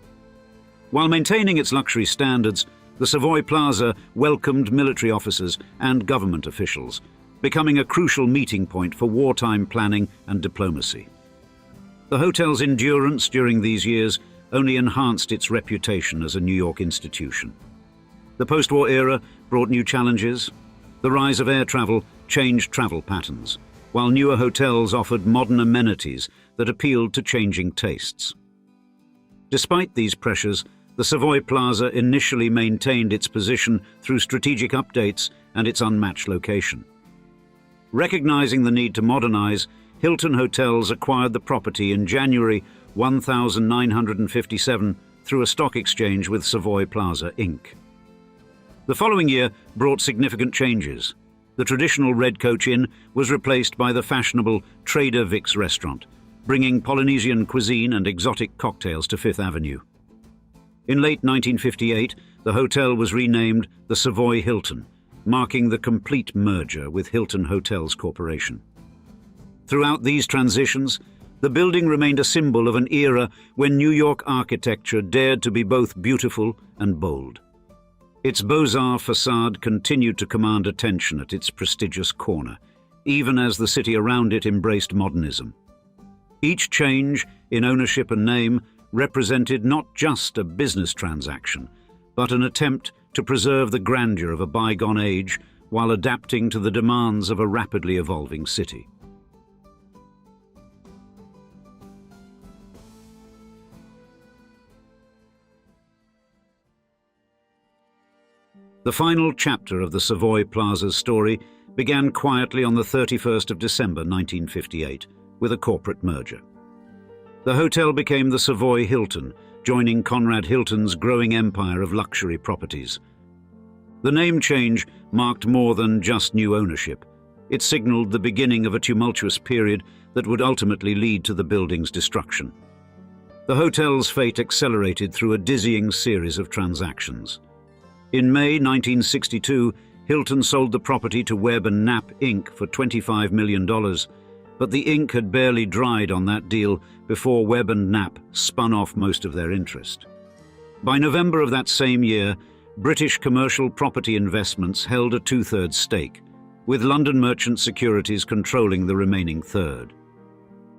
While maintaining its luxury standards, the Savoy Plaza welcomed military officers and government officials, becoming a crucial meeting point for wartime planning and diplomacy. The hotel's endurance during these years only enhanced its reputation as a New York institution. The post-war era brought new challenges. The rise of air travel changed travel patterns, while newer hotels offered modern amenities that appealed to changing tastes. Despite these pressures, the Savoy Plaza initially maintained its position through strategic updates and its unmatched location. Recognizing the need to modernize, Hilton Hotels acquired the property in January 1957 through a stock exchange with Savoy Plaza, Inc. The following year brought significant changes. The traditional Red Coach Inn was replaced by the fashionable Trader Vic's restaurant, bringing Polynesian cuisine and exotic cocktails to Fifth Avenue. In late 1958, the hotel was renamed the Savoy Hilton, marking the complete merger with Hilton Hotels Corporation. Throughout these transitions, the building remained a symbol of an era when New York architecture dared to be both beautiful and bold. Its Beaux-Arts facade continued to command attention at its prestigious corner, even as the city around it embraced modernism. Each change in ownership and name represented not just a business transaction, but an attempt to preserve the grandeur of a bygone age while adapting to the demands of a rapidly evolving city. The final chapter of the Savoy Plaza's story began quietly on the 31st of December 1958 with a corporate merger. The hotel became the Savoy Hilton, joining Conrad Hilton's growing empire of luxury properties. The name change marked more than just new ownership. It signaled the beginning of a tumultuous period that would ultimately lead to the building's destruction. The hotel's fate accelerated through a dizzying series of transactions. In May 1962, Hilton sold the property to Webb and Knapp, Inc. for $25 million, but the ink had barely dried on that deal before Webb and Knapp spun off most of their interest. By November of that same year, British commercial property investments held a two-thirds stake, with London Merchant Securities controlling the remaining third.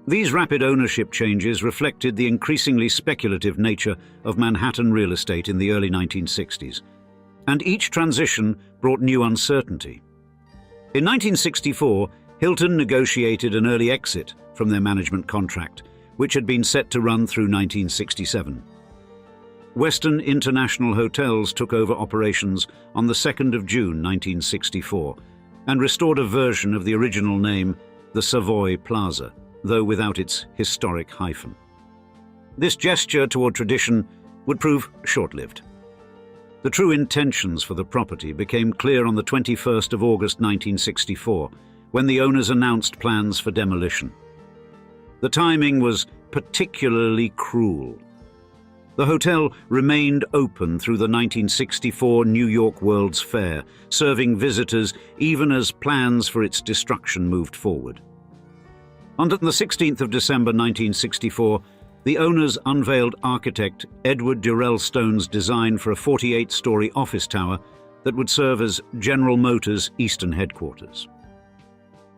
These rapid ownership changes reflected the increasingly speculative nature of Manhattan real estate in the early 1960s, and each transition brought new uncertainty. In 1964, Hilton negotiated an early exit from their management contract, which had been set to run through 1967. Western International Hotels took over operations on the 2nd of June 1964 and restored a version of the original name, the Savoy Plaza, though without its historic hyphen. This gesture toward tradition would prove short-lived. The true intentions for the property became clear on the 21st of August 1964, when the owners announced plans for demolition. The timing was particularly cruel. The hotel remained open through the 1964 New York World's Fair, serving visitors even as plans for its destruction moved forward. On the 16th of December 1964, the owners unveiled architect Edward Durell Stone's design for a 48-story office tower that would serve as General Motors' Eastern headquarters.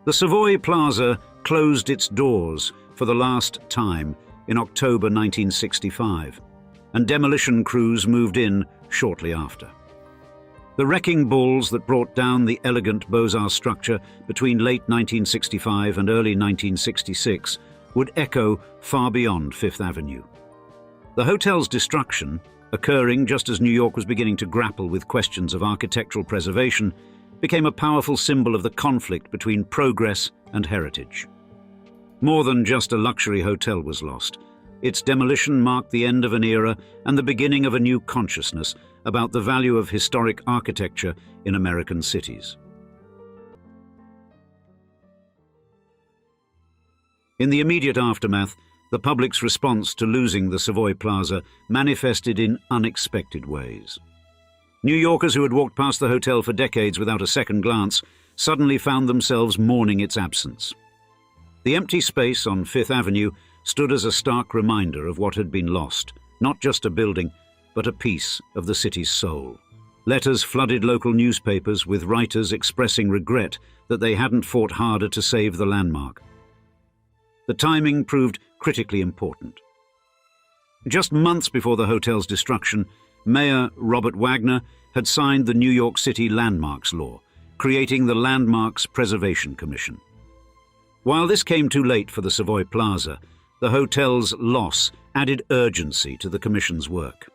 The Savoy-Plaza closed its doors for the last time in October 1965, and demolition crews moved in shortly after. The wrecking balls that brought down the elegant Beaux-Arts structure between late 1965 and early 1966 would echo far beyond Fifth Avenue. The hotel's destruction, occurring just as New York was beginning to grapple with questions of architectural preservation, became a powerful symbol of the conflict between progress and heritage. More than just a luxury hotel was lost. Its demolition marked the end of an era and the beginning of a new consciousness about the value of historic architecture in American cities. In the immediate aftermath, the public's response to losing the Savoy-Plaza manifested in unexpected ways. New Yorkers who had walked past the hotel for decades without a second glance suddenly found themselves mourning its absence. The empty space on Fifth Avenue stood as a stark reminder of what had been lost, not just a building, but a piece of the city's soul. Letters flooded local newspapers with writers expressing regret that they hadn't fought harder to save the landmark. The timing proved critically important. Just months before the hotel's destruction, Mayor Robert Wagner had signed the New York City Landmarks Law, creating the Landmarks Preservation Commission. While this came too late for the Savoy-Plaza, the hotel's loss added urgency to the Commission's work.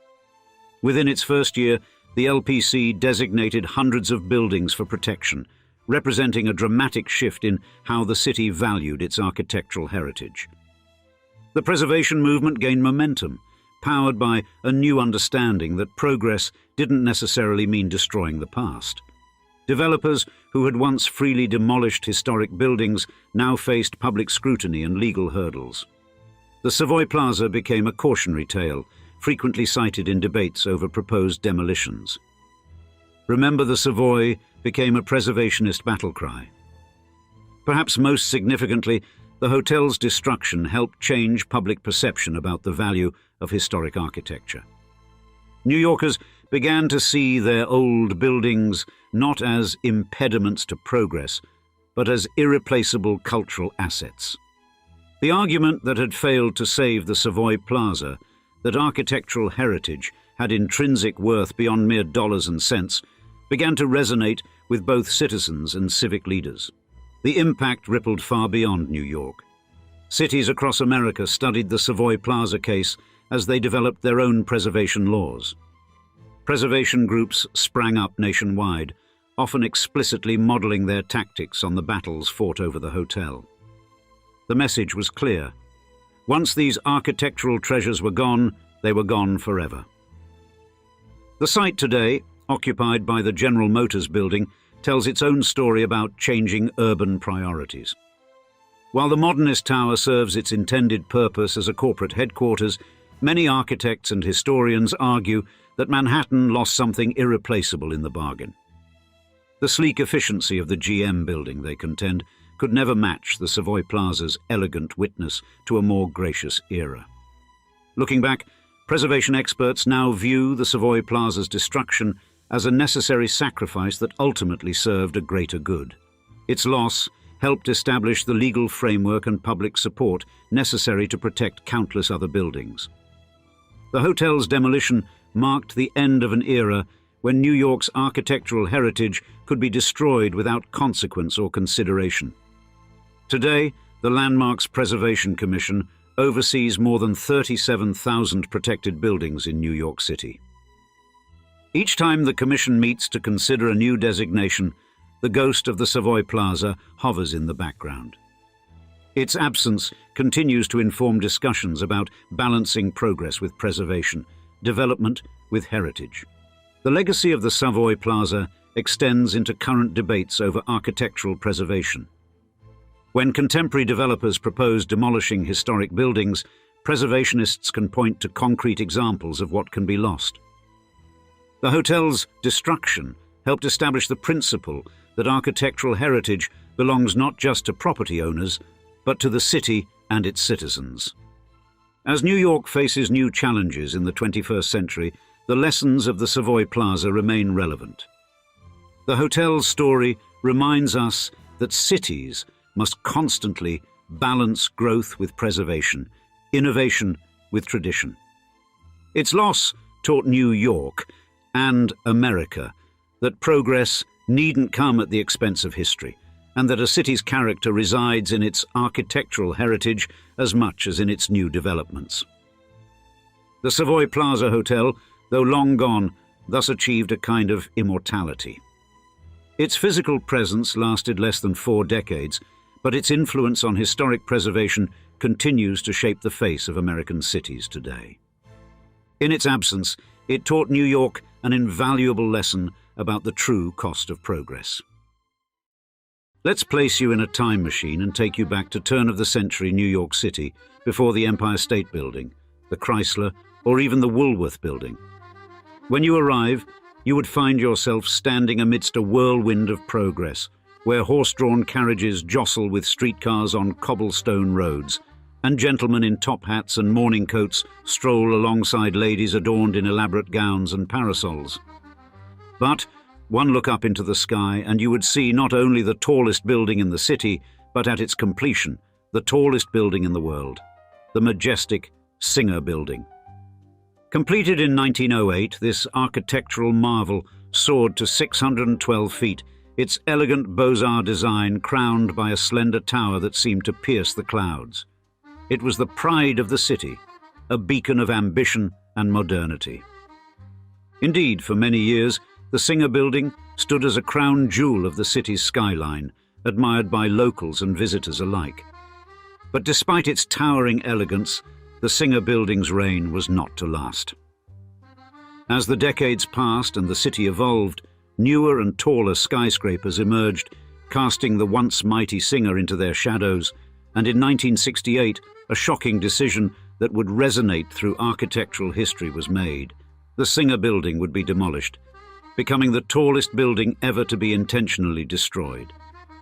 Within its first year, the LPC designated hundreds of buildings for protection, representing a dramatic shift in how the city valued its architectural heritage. The preservation movement gained momentum, powered by a new understanding that progress didn't necessarily mean destroying the past. Developers who had once freely demolished historic buildings now faced public scrutiny and legal hurdles. The Savoy-Plaza became a cautionary tale, frequently cited in debates over proposed demolitions. Remember the Savoy became a preservationist battle cry. Perhaps most significantly, the hotel's destruction helped change public perception about the value of historic architecture. New Yorkers began to see their old buildings not as impediments to progress, but as irreplaceable cultural assets. The argument that had failed to save the Savoy-Plaza, that architectural heritage had intrinsic worth beyond mere dollars and cents, began to resonate with both citizens and civic leaders. The impact rippled far beyond New York. Cities across America studied the Savoy-Plaza case as they developed their own preservation laws. Preservation groups sprang up nationwide, often explicitly modeling their tactics on the battles fought over the hotel. The message was clear. Once these architectural treasures were gone, they were gone forever. The site today, occupied by the General Motors building, tells its own story about changing urban priorities. While the modernist tower serves its intended purpose as a corporate headquarters, many architects and historians argue that Manhattan lost something irreplaceable in the bargain. The sleek efficiency of the GM building, they contend, could never match the Savoy-Plaza's elegant witness to a more gracious era. Looking back, preservation experts now view the Savoy-Plaza's destruction as a necessary sacrifice that ultimately served a greater good. Its loss helped establish the legal framework and public support necessary to protect countless other buildings. The hotel's demolition marked the end of an era when New York's architectural heritage could be destroyed without consequence or consideration. Today, the Landmarks Preservation Commission oversees more than 37,000 protected buildings in New York City. Each time the Commission meets to consider a new designation, the ghost of the Savoy-Plaza hovers in the background. Its absence continues to inform discussions about balancing progress with preservation, development with heritage. The legacy of the Savoy-Plaza extends into current debates over architectural preservation. When contemporary developers propose demolishing historic buildings, preservationists can point to concrete examples of what can be lost. The hotel's destruction helped establish the principle that architectural heritage belongs not just to property owners, but to the city and its citizens. As New York faces new challenges in the 21st century, the lessons of the Savoy Plaza remain relevant. The hotel's story reminds us that cities must constantly balance growth with preservation, innovation with tradition. Its loss taught New York and America that progress needn't come at the expense of history, and that a city's character resides in its architectural heritage as much as in its new developments. The Savoy-Plaza Hotel, though long gone, thus achieved a kind of immortality. Its physical presence lasted less than 4 decades, but its influence on historic preservation continues to shape the face of American cities today. In its absence, it taught New York an invaluable lesson about the true cost of progress. Let's place you in a time machine and take you back to turn-of-the-century New York City, before the Empire State Building, the Chrysler, or even the Woolworth Building. When you arrive, you would find yourself standing amidst a whirlwind of progress, where horse-drawn carriages jostle with streetcars on cobblestone roads, and gentlemen in top hats and morning coats stroll alongside ladies adorned in elaborate gowns and parasols. But one look up into the sky and you would see not only the tallest building in the city, but at its completion, the tallest building in the world, the majestic Singer Building. Completed in 1908, this architectural marvel soared to 612 feet, its elegant Beaux-Arts design crowned by a slender tower that seemed to pierce the clouds. It was the pride of the city, a beacon of ambition and modernity. Indeed, for many years, the Singer Building stood as a crown jewel of the city's skyline, admired by locals and visitors alike. But despite its towering elegance, the Singer Building's reign was not to last. As the decades passed and the city evolved, newer and taller skyscrapers emerged, casting the once mighty Singer into their shadows, and in 1968, a shocking decision that would resonate through architectural history was made. The Singer Building would be demolished, becoming the tallest building ever to be intentionally destroyed.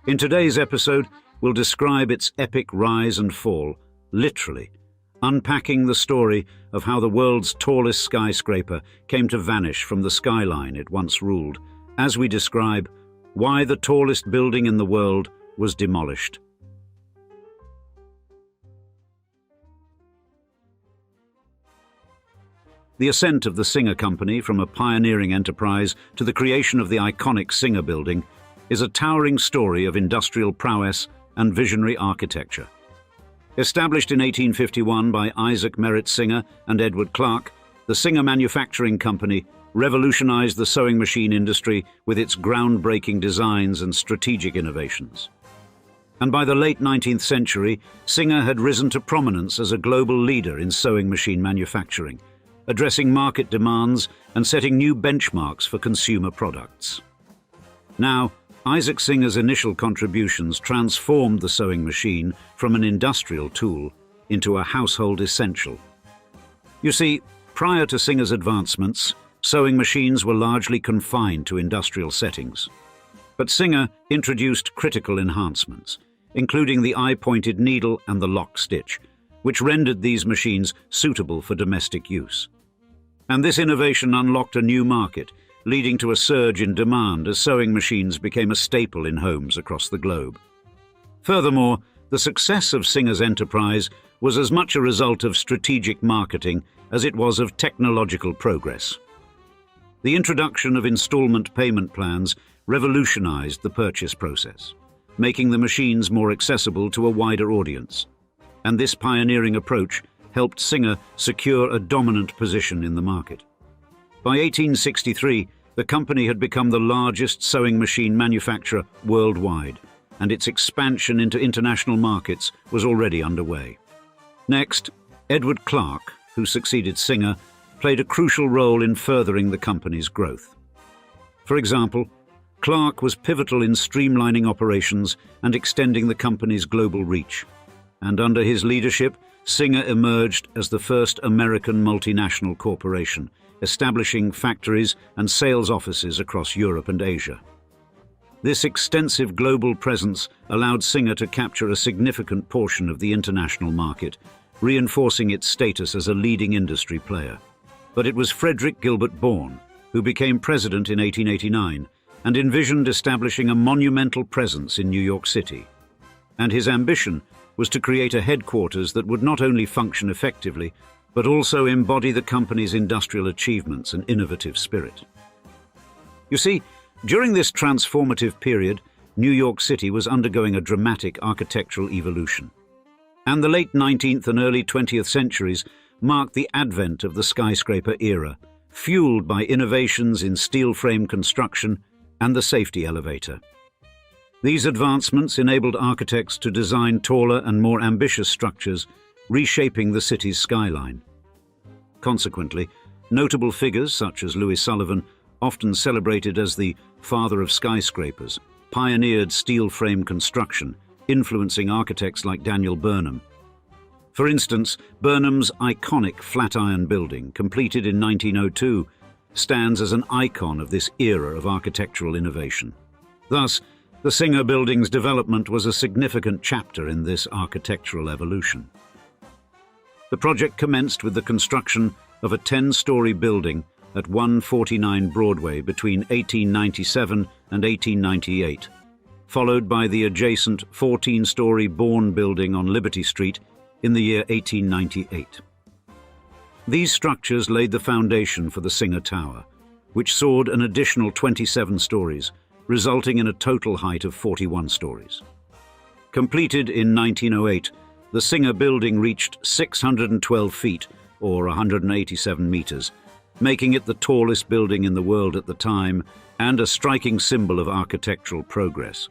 In today's episode, we'll describe its epic rise and fall, literally, unpacking the story of how the world's tallest skyscraper came to vanish from the skyline it once ruled, as we describe why the tallest building in the world was demolished. The ascent of the Singer Company from a pioneering enterprise to the creation of the iconic Singer Building is a towering story of industrial prowess and visionary architecture. Established in 1851 by Isaac Merritt Singer and Edward Clark, the Singer Manufacturing Company revolutionized the sewing machine industry with its groundbreaking designs and strategic innovations. And by the late 19th century, Singer had risen to prominence as a global leader in sewing machine manufacturing, addressing market demands and setting new benchmarks for consumer products. Now, Isaac Singer's initial contributions transformed the sewing machine from an industrial tool into a household essential. You see, prior to Singer's advancements, sewing machines were largely confined to industrial settings. But Singer introduced critical enhancements, including the eye-pointed needle and the lock stitch, which rendered these machines suitable for domestic use. And this innovation unlocked a new market, leading to a surge in demand as sewing machines became a staple in homes across the globe. Furthermore, the success of Singer's enterprise was as much a result of strategic marketing as it was of technological progress. The introduction of installment payment plans revolutionized the purchase process, making the machines more accessible to a wider audience. And this pioneering approach helped Singer secure a dominant position in the market. By 1863, the company had become the largest sewing machine manufacturer worldwide, and its expansion into international markets was already underway. Next, Edward Clark, who succeeded Singer, played a crucial role in furthering the company's growth. For example, Clark was pivotal in streamlining operations and extending the company's global reach. And under his leadership, Singer emerged as the first American multinational corporation, establishing factories and sales offices across Europe and Asia. This extensive global presence allowed Singer to capture a significant portion of the international market, reinforcing its status as a leading industry player. But it was Frederick Gilbert Bourne who became president in 1889 and envisioned establishing a monumental presence in New York City. And his ambition was to create a headquarters that would not only function effectively, but also embody the company's industrial achievements and innovative spirit. You see, during this transformative period, New York City was undergoing a dramatic architectural evolution. And the late 19th and early 20th centuries marked the advent of the skyscraper era, fueled by innovations in steel frame construction and the safety elevator. These advancements enabled architects to design taller and more ambitious structures, reshaping the city's skyline. Consequently, notable figures such as Louis Sullivan, often celebrated as the father of skyscrapers, pioneered steel frame construction, influencing architects like Daniel Burnham. For instance, Burnham's iconic Flatiron Building, completed in 1902, stands as an icon of this era of architectural innovation. Thus, the Singer Building's development was a significant chapter in this architectural evolution. The project commenced with the construction of a 10-story building at 149 Broadway between 1897 and 1898, followed by the adjacent 14-story Bourne Building on Liberty Street in the year 1898. These structures laid the foundation for the Singer Tower, which soared an additional 27 stories, resulting in a total height of 41 stories. Completed in 1908, the Singer Building reached 612 feet, or 187 meters, making it the tallest building in the world at the time and a striking symbol of architectural progress.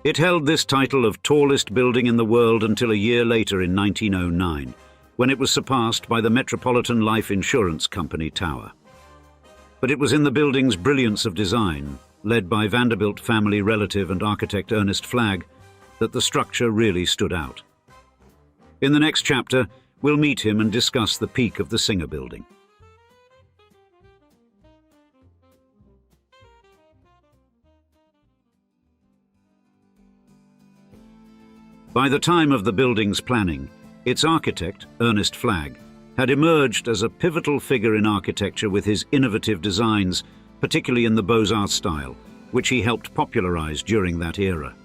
It held this title of tallest building in the world until a year later in 1909, when it was surpassed by the Metropolitan Life Insurance Company Tower. But it was in the building's brilliance of design, led by Vanderbilt family relative and architect Ernest Flagg, that the structure really stood out. In the next chapter, we'll meet him and discuss the peak of the Singer Building. By the time of the building's planning, its architect, Ernest Flagg, had emerged as a pivotal figure in architecture with his innovative designs, particularly in the Beaux-Arts style, which he helped popularize during that era.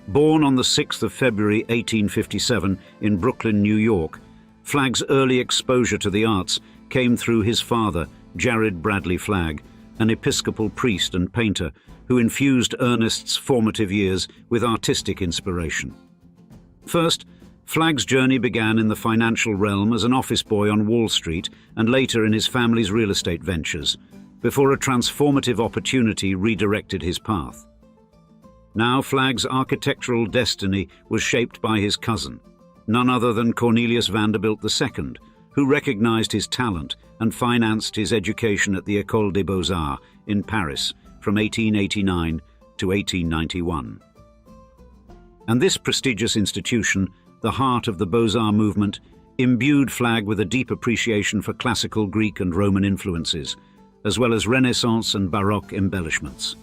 Born on the 6th of February 1857 in Brooklyn, New York, Flagg's early exposure to the arts came through his father, Jared Bradley Flagg, an Episcopal priest and painter who infused Ernest's formative years with artistic inspiration. First, Flagg's journey began in the financial realm as an office boy on Wall Street and later in his family's real estate ventures, before a transformative opportunity redirected his path. Now Flagg's architectural destiny was shaped by his cousin, none other than Cornelius Vanderbilt II, who recognized his talent and financed his education at the École des Beaux-Arts in Paris from 1889 to 1891. And this prestigious institution, the heart of the Beaux-Arts movement, imbued Flagg with a deep appreciation for classical Greek and Roman influences, as well as Renaissance and Baroque embellishments.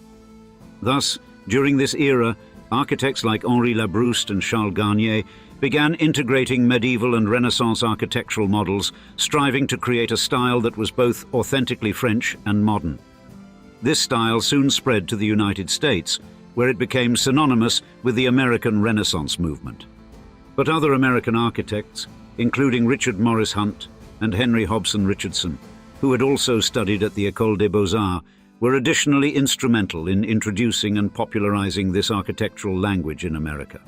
Thus, during this era, architects like Henri Labrouste and Charles Garnier began integrating medieval and Renaissance architectural models, striving to create a style that was both authentically French and modern. This style soon spread to the United States, where it became synonymous with the American Renaissance movement. But other American architects, including Richard Morris Hunt and Henry Hobson Richardson, who had also studied at the École des Beaux-Arts, were additionally instrumental in introducing and popularizing this architectural language in America.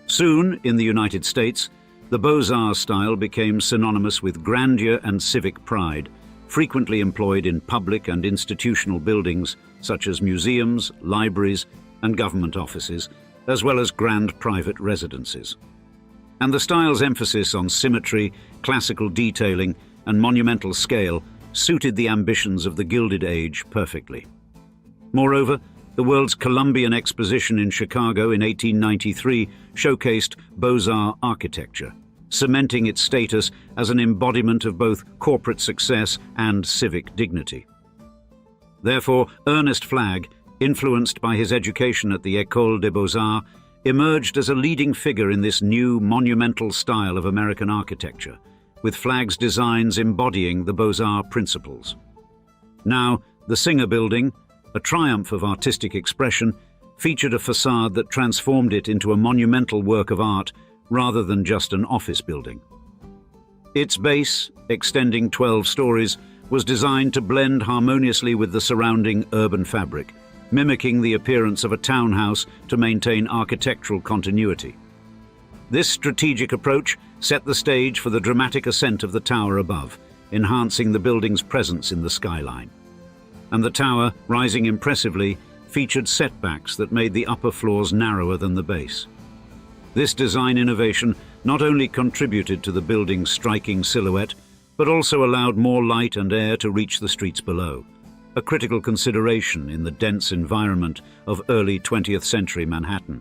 Soon, in the United States, the Beaux-Arts style became synonymous with grandeur and civic pride, frequently employed in public and institutional buildings such as museums, libraries, and government offices, as well as grand private residences. And the style's emphasis on symmetry, classical detailing, and monumental scale suited the ambitions of the Gilded Age perfectly. Moreover, the world's Columbian Exposition in Chicago in 1893 showcased Beaux-Arts architecture, cementing its status as an embodiment of both corporate success and civic dignity. Therefore, Ernest Flagg, influenced by his education at the École des Beaux-Arts, emerged as a leading figure in this new monumental style of American architecture, with Flagg's designs embodying the Beaux-Arts principles. Now, the Singer Building, a triumph of artistic expression, featured a facade that transformed it into a monumental work of art rather than just an office building. Its base, extending 12 stories, was designed to blend harmoniously with the surrounding urban fabric, mimicking the appearance of a townhouse to maintain architectural continuity. This strategic approach set the stage for the dramatic ascent of the tower above, enhancing the building's presence in the skyline. And the tower, rising impressively, featured setbacks that made the upper floors narrower than the base. This design innovation not only contributed to the building's striking silhouette, but also allowed more light and air to reach the streets below, a critical consideration in the dense environment of early 20th century Manhattan.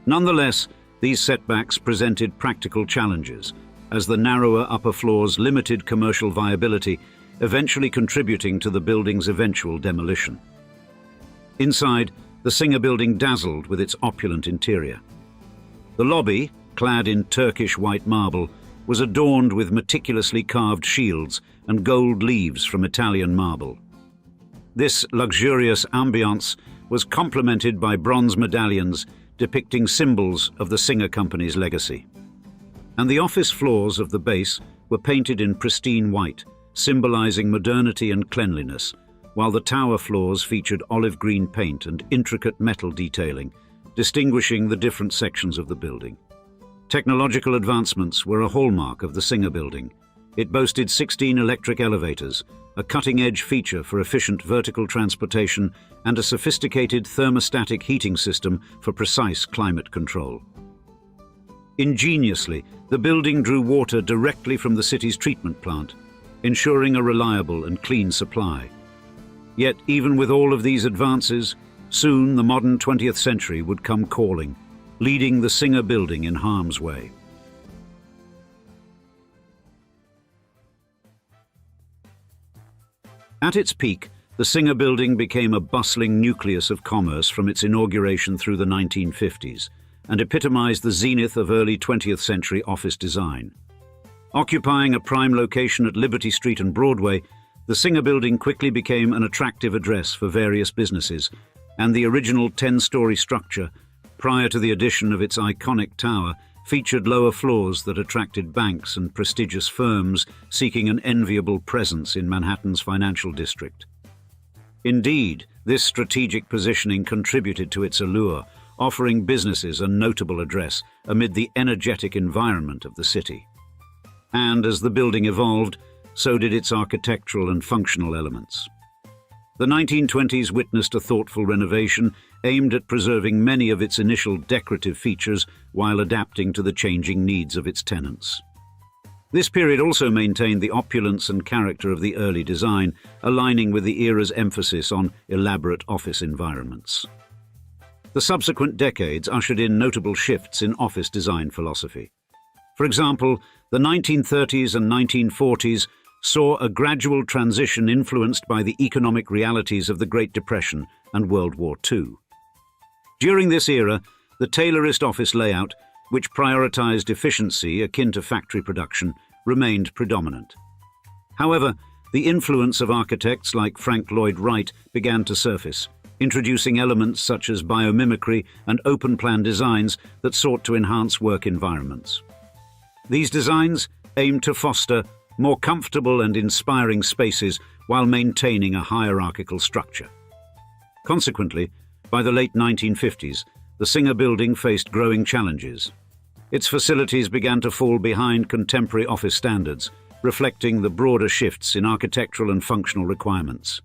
Nonetheless, these setbacks presented practical challenges, as the narrower upper floors limited commercial viability, eventually contributing to the building's eventual demolition. Inside, the Singer Building dazzled with its opulent interior. The lobby, clad in Turkish white marble, was adorned with meticulously carved shields and gold leaves from Italian marble. This luxurious ambiance was complemented by bronze medallions depicting symbols of the Singer Company's legacy. And the office floors of the base were painted in pristine white, symbolizing modernity and cleanliness, while the tower floors featured olive green paint and intricate metal detailing, distinguishing the different sections of the building. Technological advancements were a hallmark of the Singer Building. It boasted 16 electric elevators, a cutting-edge feature for efficient vertical transportation, and a sophisticated thermostatic heating system for precise climate control. Ingeniously, the building drew water directly from the city's treatment plant, ensuring a reliable and clean supply. Yet, even with all of these advances, soon the modern 20th century would come calling, leading the Singer Building in harm's way. At its peak, the Singer Building became a bustling nucleus of commerce from its inauguration through the 1950s, and epitomized the zenith of early 20th century office design. Occupying a prime location at Liberty Street and Broadway, the Singer Building quickly became an attractive address for various businesses, and the original 10-story structure, prior to the addition of its iconic tower, featured lower floors that attracted banks and prestigious firms seeking an enviable presence in Manhattan's financial district. Indeed, this strategic positioning contributed to its allure, offering businesses a notable address amid the energetic environment of the city. And as the building evolved, so did its architectural and functional elements. The 1920s witnessed a thoughtful renovation aimed at preserving many of its initial decorative features while adapting to the changing needs of its tenants. This period also maintained the opulence and character of the early design, aligning with the era's emphasis on elaborate office environments. The subsequent decades ushered in notable shifts in office design philosophy. For example, the 1930s and 1940s saw a gradual transition influenced by the economic realities of the Great Depression and World War II. During this era, the Taylorist office layout, which prioritized efficiency akin to factory production, remained predominant. However, the influence of architects like Frank Lloyd Wright began to surface, introducing elements such as biomimicry and open-plan designs that sought to enhance work environments. These designs aimed to foster more comfortable and inspiring spaces while maintaining a hierarchical structure. Consequently, by the late 1950s, the Singer Building faced growing challenges. Its facilities began to fall behind contemporary office standards, reflecting the broader shifts in architectural and functional requirements.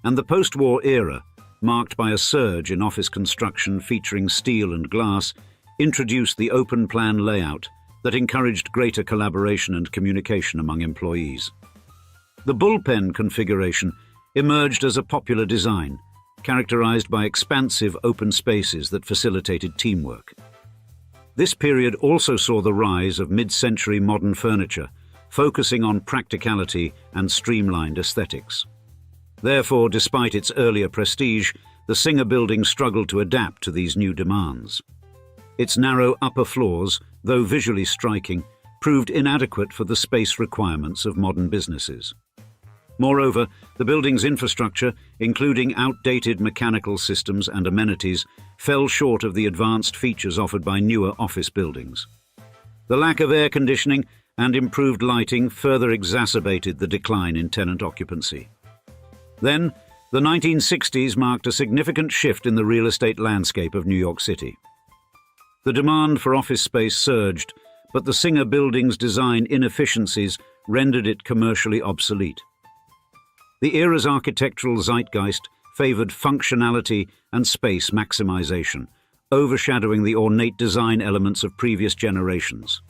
And the post-war era, marked by a surge in office construction featuring steel and glass, introduced the open-plan layout that encouraged greater collaboration and communication among employees. The bullpen configuration emerged as a popular design, characterized by expansive open spaces that facilitated teamwork. This period also saw the rise of mid-century modern furniture, focusing on practicality and streamlined aesthetics. Therefore, despite its earlier prestige, the Singer Building struggled to adapt to these new demands. Its narrow upper floors, though visually striking, proved inadequate for the space requirements of modern businesses. Moreover, the building's infrastructure, including outdated mechanical systems and amenities, fell short of the advanced features offered by newer office buildings. The lack of air conditioning and improved lighting further exacerbated the decline in tenant occupancy. Then, the 1960s marked a significant shift in the real estate landscape of New York City. The demand for office space surged, but the Singer Building's design inefficiencies rendered it commercially obsolete. The era's architectural zeitgeist favored functionality and space maximization, overshadowing the ornate design elements of previous generations.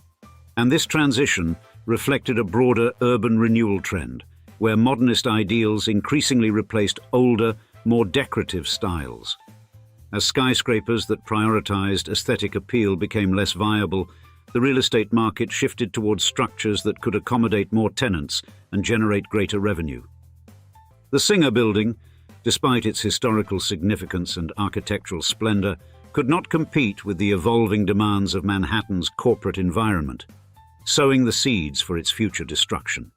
And this transition reflected a broader urban renewal trend, where modernist ideals increasingly replaced older, more decorative styles. As skyscrapers that prioritized aesthetic appeal became less viable, the real estate market shifted towards structures that could accommodate more tenants and generate greater revenue. The Singer Building, despite its historical significance and architectural splendor, could not compete with the evolving demands of Manhattan's corporate environment, sowing the seeds for its future destruction.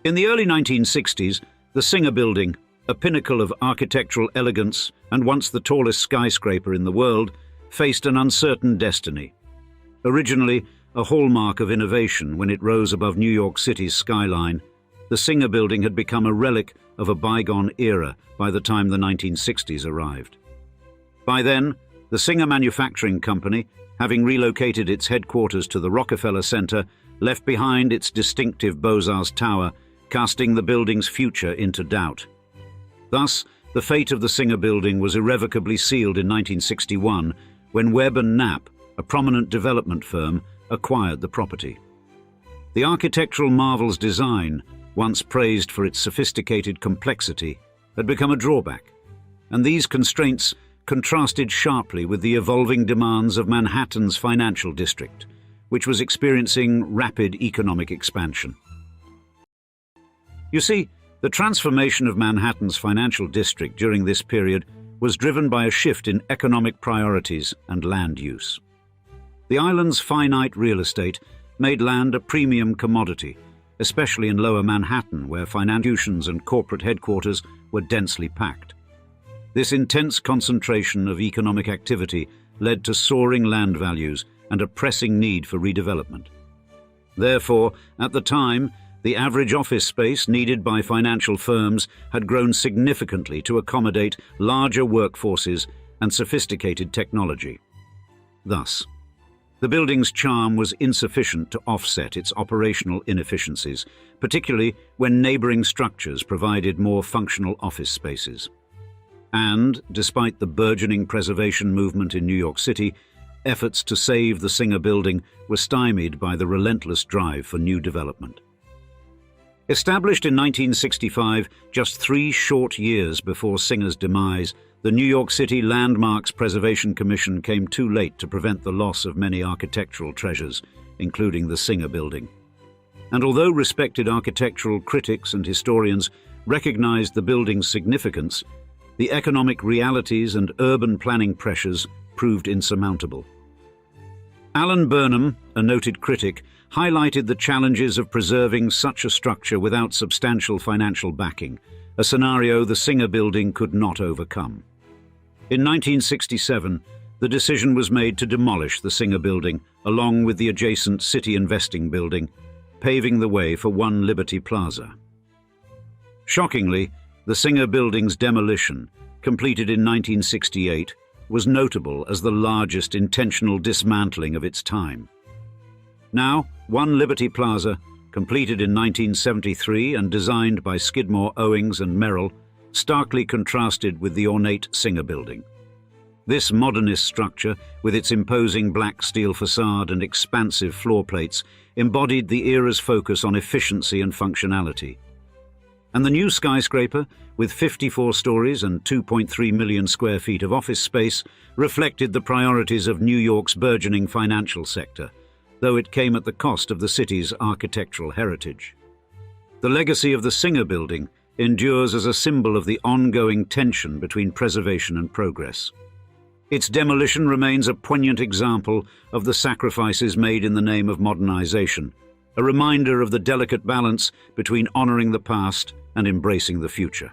In the early 1960s, the Singer Building, a pinnacle of architectural elegance and once the tallest skyscraper in the world, faced an uncertain destiny. Originally a hallmark of innovation when it rose above New York City's skyline, the Singer Building had become a relic of a bygone era by the time the 1960s arrived. By then, the Singer Manufacturing Company, having relocated its headquarters to the Rockefeller Center, left behind its distinctive Beaux-Arts Tower, casting the building's future into doubt. Thus, the fate of the Singer Building was irrevocably sealed in 1961 when Webb and Knapp, a prominent development firm, acquired the property. The architectural marvel's design, once praised for its sophisticated complexity, had become a drawback, and these constraints contrasted sharply with the evolving demands of Manhattan's financial district, which was experiencing rapid economic expansion. You see, the transformation of Manhattan's financial district during this period was driven by a shift in economic priorities and land use. The island's finite real estate made land a premium commodity, especially in lower Manhattan, where financial institutions and corporate headquarters were densely packed. This intense concentration of economic activity led to soaring land values and a pressing need for redevelopment. Therefore, at the time, the average office space needed by financial firms had grown significantly to accommodate larger workforces and sophisticated technology. Thus, the building's charm was insufficient to offset its operational inefficiencies, particularly when neighboring structures provided more functional office spaces. And, despite the burgeoning preservation movement in New York City, efforts to save the Singer Building were stymied by the relentless drive for new development. Established in 1965, just 3 short years before Singer's demise, the New York City Landmarks Preservation Commission came too late to prevent the loss of many architectural treasures, including the Singer Building. And although respected architectural critics and historians recognized the building's significance, the economic realities and urban planning pressures proved insurmountable. Alan Burnham, a noted critic, highlighted the challenges of preserving such a structure without substantial financial backing, a scenario the Singer Building could not overcome. In 1967, the decision was made to demolish the Singer Building along with the adjacent City Investing Building, paving the way for One Liberty Plaza. Shockingly, the Singer Building's demolition, completed in 1968, was notable as the largest intentional dismantling of its time. Now, One Liberty Plaza, completed in 1973 and designed by Skidmore, Owings and Merrill, starkly contrasted with the ornate Singer Building. This modernist structure, with its imposing black steel facade and expansive floor plates, embodied the era's focus on efficiency and functionality. And the new skyscraper, with 54 stories and 2.3 million square feet of office space, reflected the priorities of New York's burgeoning financial sector, though it came at the cost of the city's architectural heritage. The legacy of the Singer Building endures as a symbol of the ongoing tension between preservation and progress. Its demolition remains a poignant example of the sacrifices made in the name of modernization, a reminder of the delicate balance between honoring the past and embracing the future.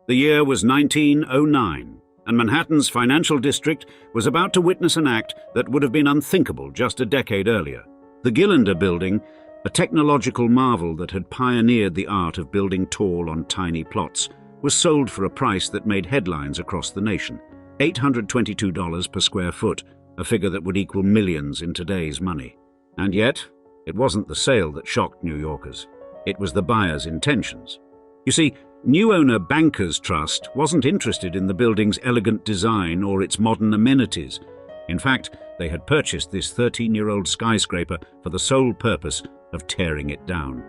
The year was 1909, and Manhattan's financial district was about to witness an act that would have been unthinkable just a decade earlier. The Gillender Building, a technological marvel that had pioneered the art of building tall on tiny plots, was sold for a price that made headlines across the nation: $822 per square foot, a figure that would equal millions in today's money. And yet, it wasn't the sale that shocked New Yorkers. It was the buyer's intentions. You see, new owner Bankers Trust wasn't interested in the building's elegant design or its modern amenities. In fact, they had purchased this 13-year-old skyscraper for the sole purpose of tearing it down.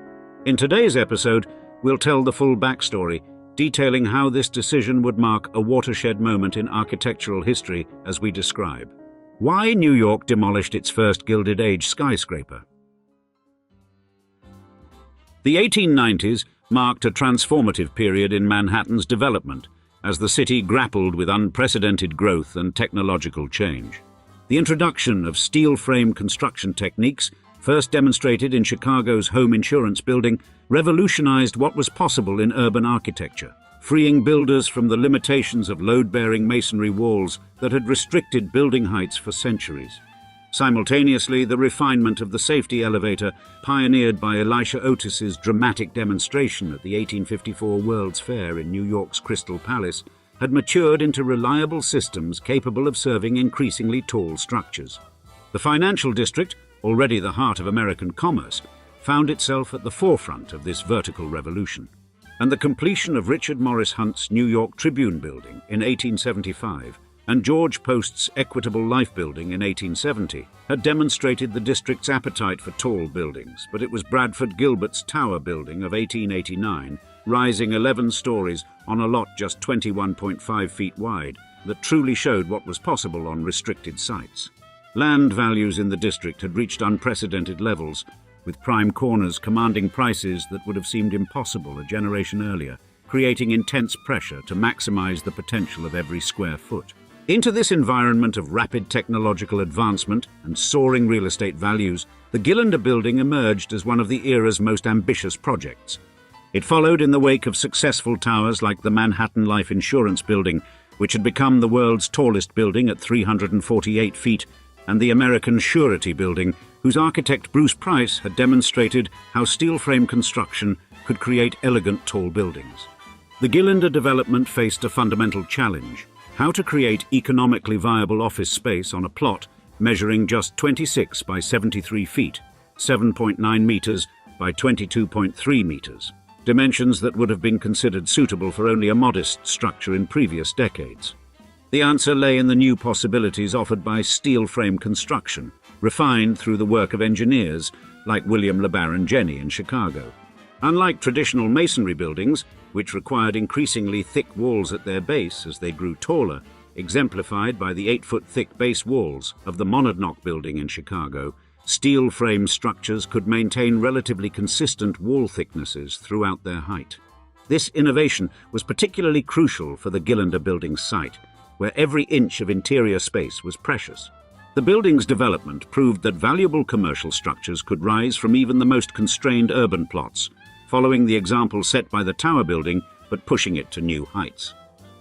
In today's episode, we'll tell the full backstory, detailing how this decision would mark a watershed moment in architectural history as we describe. Why New York demolished its first Gilded Age skyscraper. The 1890s marked a transformative period in Manhattan's development as the city grappled with unprecedented growth and technological change. The introduction of steel frame construction techniques, first demonstrated in Chicago's home insurance building, revolutionized what was possible in urban architecture, freeing builders from the limitations of load-bearing masonry walls that had restricted building heights for centuries. Simultaneously, the refinement of the safety elevator, pioneered by Elisha Otis's dramatic demonstration at the 1854 World's Fair in New York's Crystal Palace, had matured into reliable systems capable of serving increasingly tall structures. The financial district, already the heart of American commerce, found itself at the forefront of this vertical revolution. And the completion of Richard Morris Hunt's New York Tribune Building in 1875 and George Post's Equitable Life Building in 1870 had demonstrated the district's appetite for tall buildings, but it was Bradford Gilbert's Tower Building of 1889, rising 11 stories on a lot just 21.5 feet wide, that truly showed what was possible on restricted sites. Land values in the district had reached unprecedented levels, with prime corners commanding prices that would have seemed impossible a generation earlier, creating intense pressure to maximize the potential of every square foot. Into this environment of rapid technological advancement and soaring real estate values, the Gillender Building emerged as one of the era's most ambitious projects. It followed in the wake of successful towers like the Manhattan Life Insurance Building, which had become the world's tallest building at 348 feet, and the American Surety Building, whose architect Bruce Price had demonstrated how steel frame construction could create elegant tall buildings. The Gillender development faced a fundamental challenge: how to create economically viable office space on a plot measuring just 26 by 73 feet, 7.9 meters by 22.3 meters, dimensions that would have been considered suitable for only a modest structure in previous decades. The answer lay in the new possibilities offered by steel frame construction, refined through the work of engineers like William LeBaron Jenney in Chicago. Unlike traditional masonry buildings, which required increasingly thick walls at their base as they grew taller, exemplified by the 8-foot-thick base walls of the Monadnock Building in Chicago, steel frame structures could maintain relatively consistent wall thicknesses throughout their height. This innovation was particularly crucial for the Gillender Building's site, where every inch of interior space was precious. The building's development proved that valuable commercial structures could rise from even the most constrained urban plots, following the example set by the Tower Building, but pushing it to new heights.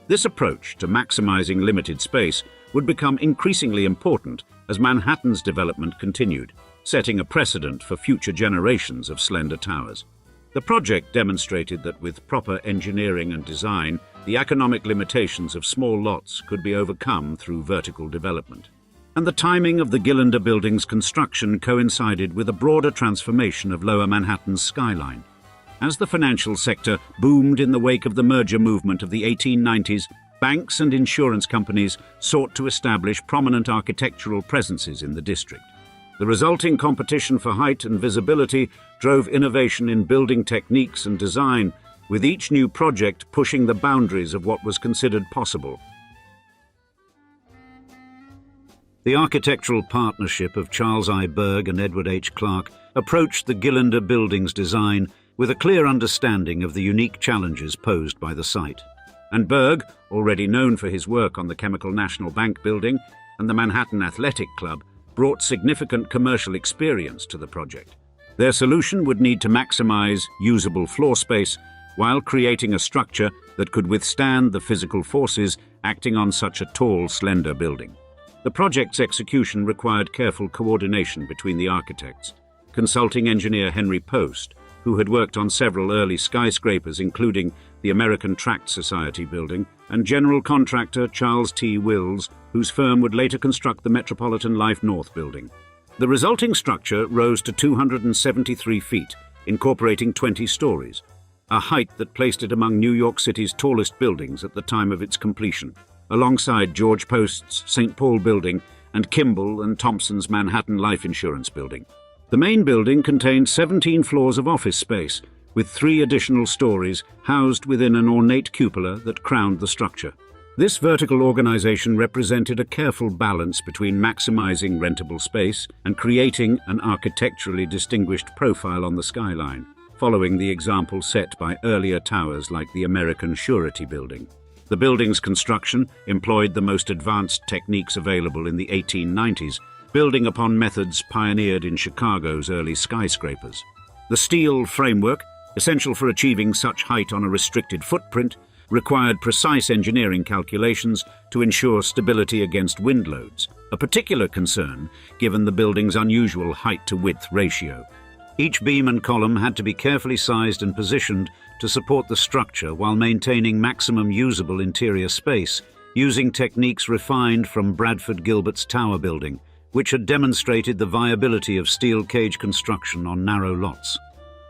This approach to maximizing limited space would become increasingly important as Manhattan's development continued, setting a precedent for future generations of slender towers. The project demonstrated that with proper engineering and design, the economic limitations of small lots could be overcome through vertical development. And the timing of the Gillender Building's construction coincided with a broader transformation of Lower Manhattan's skyline. As the financial sector boomed in the wake of the merger movement of the 1890s, banks and insurance companies sought to establish prominent architectural presences in the district. The resulting competition for height and visibility drove innovation in building techniques and design, with each new project pushing the boundaries of what was considered possible. The architectural partnership of Charles I. Berg and Edward H. Clark approached the Gillender Building's design with a clear understanding of the unique challenges posed by the site. And Berg, already known for his work on the Chemical National Bank building and the Manhattan Athletic Club, brought significant commercial experience to the project. Their solution would need to maximize usable floor space while creating a structure that could withstand the physical forces acting on such a tall, slender building. The project's execution required careful coordination between the architects. Consulting engineer Henry Post, who had worked on several early skyscrapers including the American Tract Society building, and general contractor Charles T. Wills, whose firm would later construct the Metropolitan Life North building. The resulting structure rose to 273 feet, incorporating 20 stories, a height that placed it among New York City's tallest buildings at the time of its completion, alongside George Post's St. Paul building and Kimball and Thompson's Manhattan Life Insurance building. The main building contained 17 floors of office space, with 3 additional stories housed within an ornate cupola that crowned the structure. This vertical organization represented a careful balance between maximizing rentable space and creating an architecturally distinguished profile on the skyline, following the example set by earlier towers like the American Surety building. The building's construction employed the most advanced techniques available in the 1890s, building upon methods pioneered in Chicago's early skyscrapers. The steel framework, essential for achieving such height on a restricted footprint, required precise engineering calculations to ensure stability against wind loads, a particular concern given the building's unusual height-to-width ratio. Each beam and column had to be carefully sized and positioned to support the structure while maintaining maximum usable interior space, using techniques refined from Bradford Gilbert's Tower building, which had demonstrated the viability of steel cage construction on narrow lots.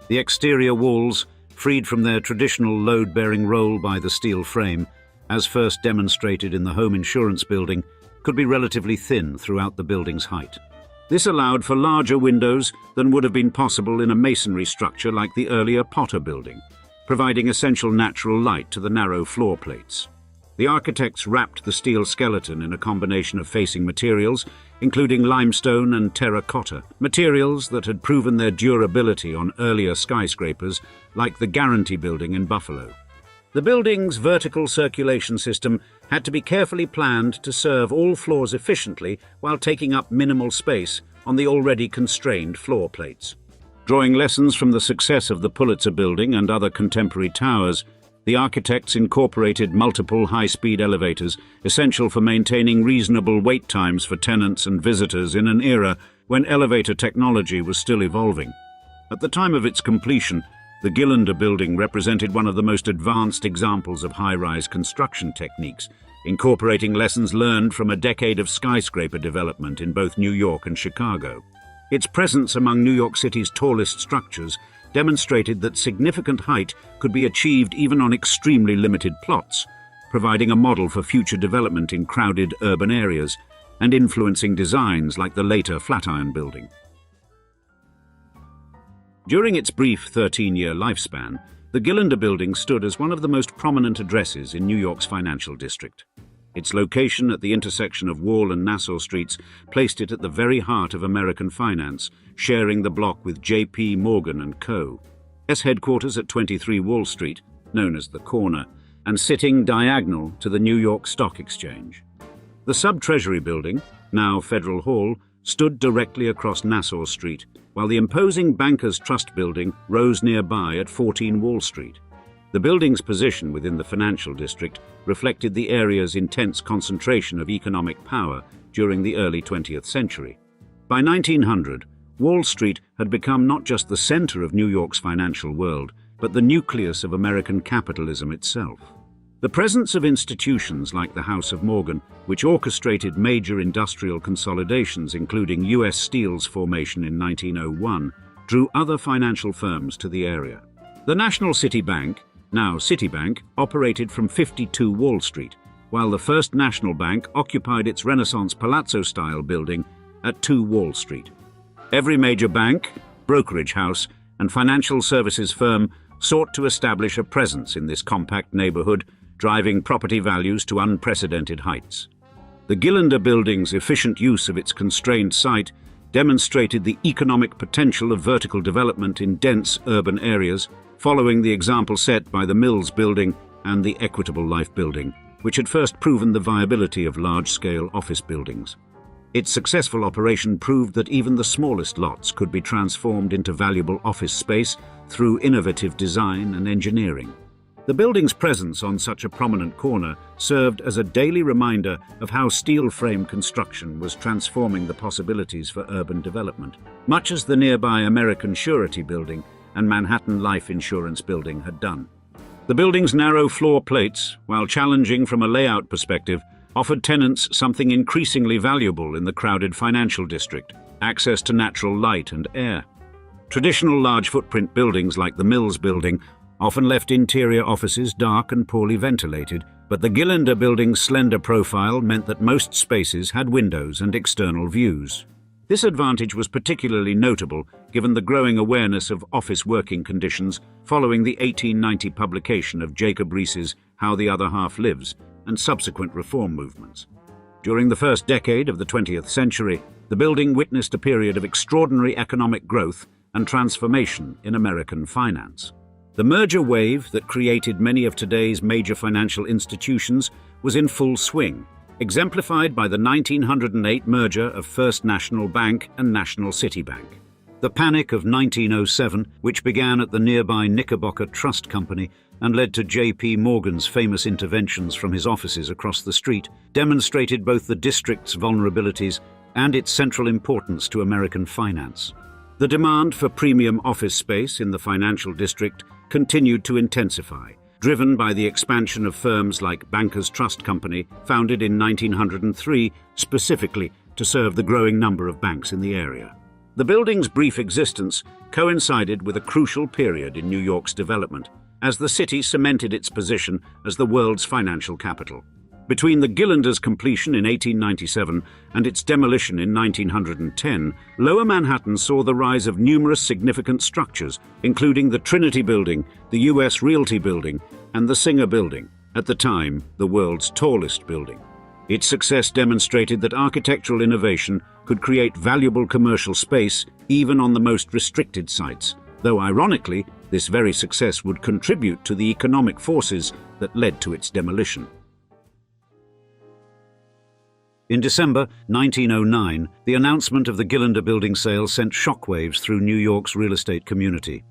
The exterior walls, freed from their traditional load-bearing role by the steel frame, as first demonstrated in the home insurance building, could be relatively thin throughout the building's height. This allowed for larger windows than would have been possible in a masonry structure like the earlier Potter building, providing essential natural light to the narrow floor plates. The architects wrapped the steel skeleton in a combination of facing materials, including limestone and terracotta, materials that had proven their durability on earlier skyscrapers like the Guarantee building in Buffalo. The building's vertical circulation system had to be carefully planned to serve all floors efficiently while taking up minimal space on the already constrained floor plates. Drawing lessons from the success of the Pulitzer building and other contemporary towers, the architects incorporated multiple high-speed elevators, essential for maintaining reasonable wait times for tenants and visitors in an era when elevator technology was still evolving. At the time of its completion, the Gillender Building represented one of the most advanced examples of high-rise construction techniques, incorporating lessons learned from a decade of skyscraper development in both New York and Chicago. Its presence among New York City's tallest structures demonstrated that significant height could be achieved even on extremely limited plots, providing a model for future development in crowded urban areas and influencing designs like the later Flatiron Building. During its brief 13-year lifespan, the Gillender Building stood as one of the most prominent addresses in New York's financial district. Its location at the intersection of Wall and Nassau Streets placed it at the very heart of American finance, sharing the block with J.P. Morgan & Co. its headquarters at 23 Wall Street, known as the Corner, and sitting diagonal to the New York Stock Exchange. The Sub-Treasury Building, now Federal Hall, stood directly across Nassau Street, while the imposing Bankers Trust Building rose nearby at 14 Wall Street. The building's position within the financial district reflected the area's intense concentration of economic power during the early 20th century. By 1900, Wall Street had become not just the center of New York's financial world, but the nucleus of American capitalism itself. The presence of institutions like the House of Morgan, which orchestrated major industrial consolidations including U.S. Steel's formation in 1901, drew other financial firms to the area. The National City Bank, now Citibank, operated from 52 Wall Street, while the First National Bank occupied its Renaissance Palazzo-style building at 2 Wall Street. Every major bank, brokerage house, and financial services firm sought to establish a presence in this compact neighborhood, driving property values to unprecedented heights. The Gillender Building's efficient use of its constrained site demonstrated the economic potential of vertical development in dense urban areas, following the example set by the Mills Building and the Equitable Life Building, which had first proven the viability of large-scale office buildings. Its successful operation proved that even the smallest lots could be transformed into valuable office space through innovative design and engineering. The building's presence on such a prominent corner served as a daily reminder of how steel frame construction was transforming the possibilities for urban development, much as the nearby American Surety Building and Manhattan Life Insurance Building had done. The building's narrow floor plates, while challenging from a layout perspective, offered tenants something increasingly valuable in the crowded financial district: access to natural light and air. Traditional large footprint buildings like the Mills Building often left interior offices dark and poorly ventilated, but the Gillender Building's slender profile meant that most spaces had windows and external views. This advantage was particularly notable given the growing awareness of office working conditions following the 1890 publication of Jacob Riis's How the Other Half Lives and subsequent reform movements. During the first decade of the 20th century, the building witnessed a period of extraordinary economic growth and transformation in American finance. The merger wave that created many of today's major financial institutions was in full swing, exemplified by the 1908 merger of First National Bank and National City Bank. The Panic of 1907, which began at the nearby Knickerbocker Trust Company and led to J.P. Morgan's famous interventions from his offices across the street, demonstrated both the district's vulnerabilities and its central importance to American finance. The demand for premium office space in the financial district continued to intensify, driven by the expansion of firms like Bankers Trust Company, founded in 1903 specifically to serve the growing number of banks in the area. The building's brief existence coincided with a crucial period in New York's development, as the city cemented its position as the world's financial capital. Between the Gillender's completion in 1897 and its demolition in 1910, Lower Manhattan saw the rise of numerous significant structures, including the Trinity Building, the U.S. Realty Building, and the Singer Building, at the time the world's tallest building. Its success demonstrated that architectural innovation could create valuable commercial space even on the most restricted sites, though ironically, this very success would contribute to the economic forces that led to its demolition. In December 1909, the announcement of the Gillender Building sale sent shockwaves through New York's real estate community.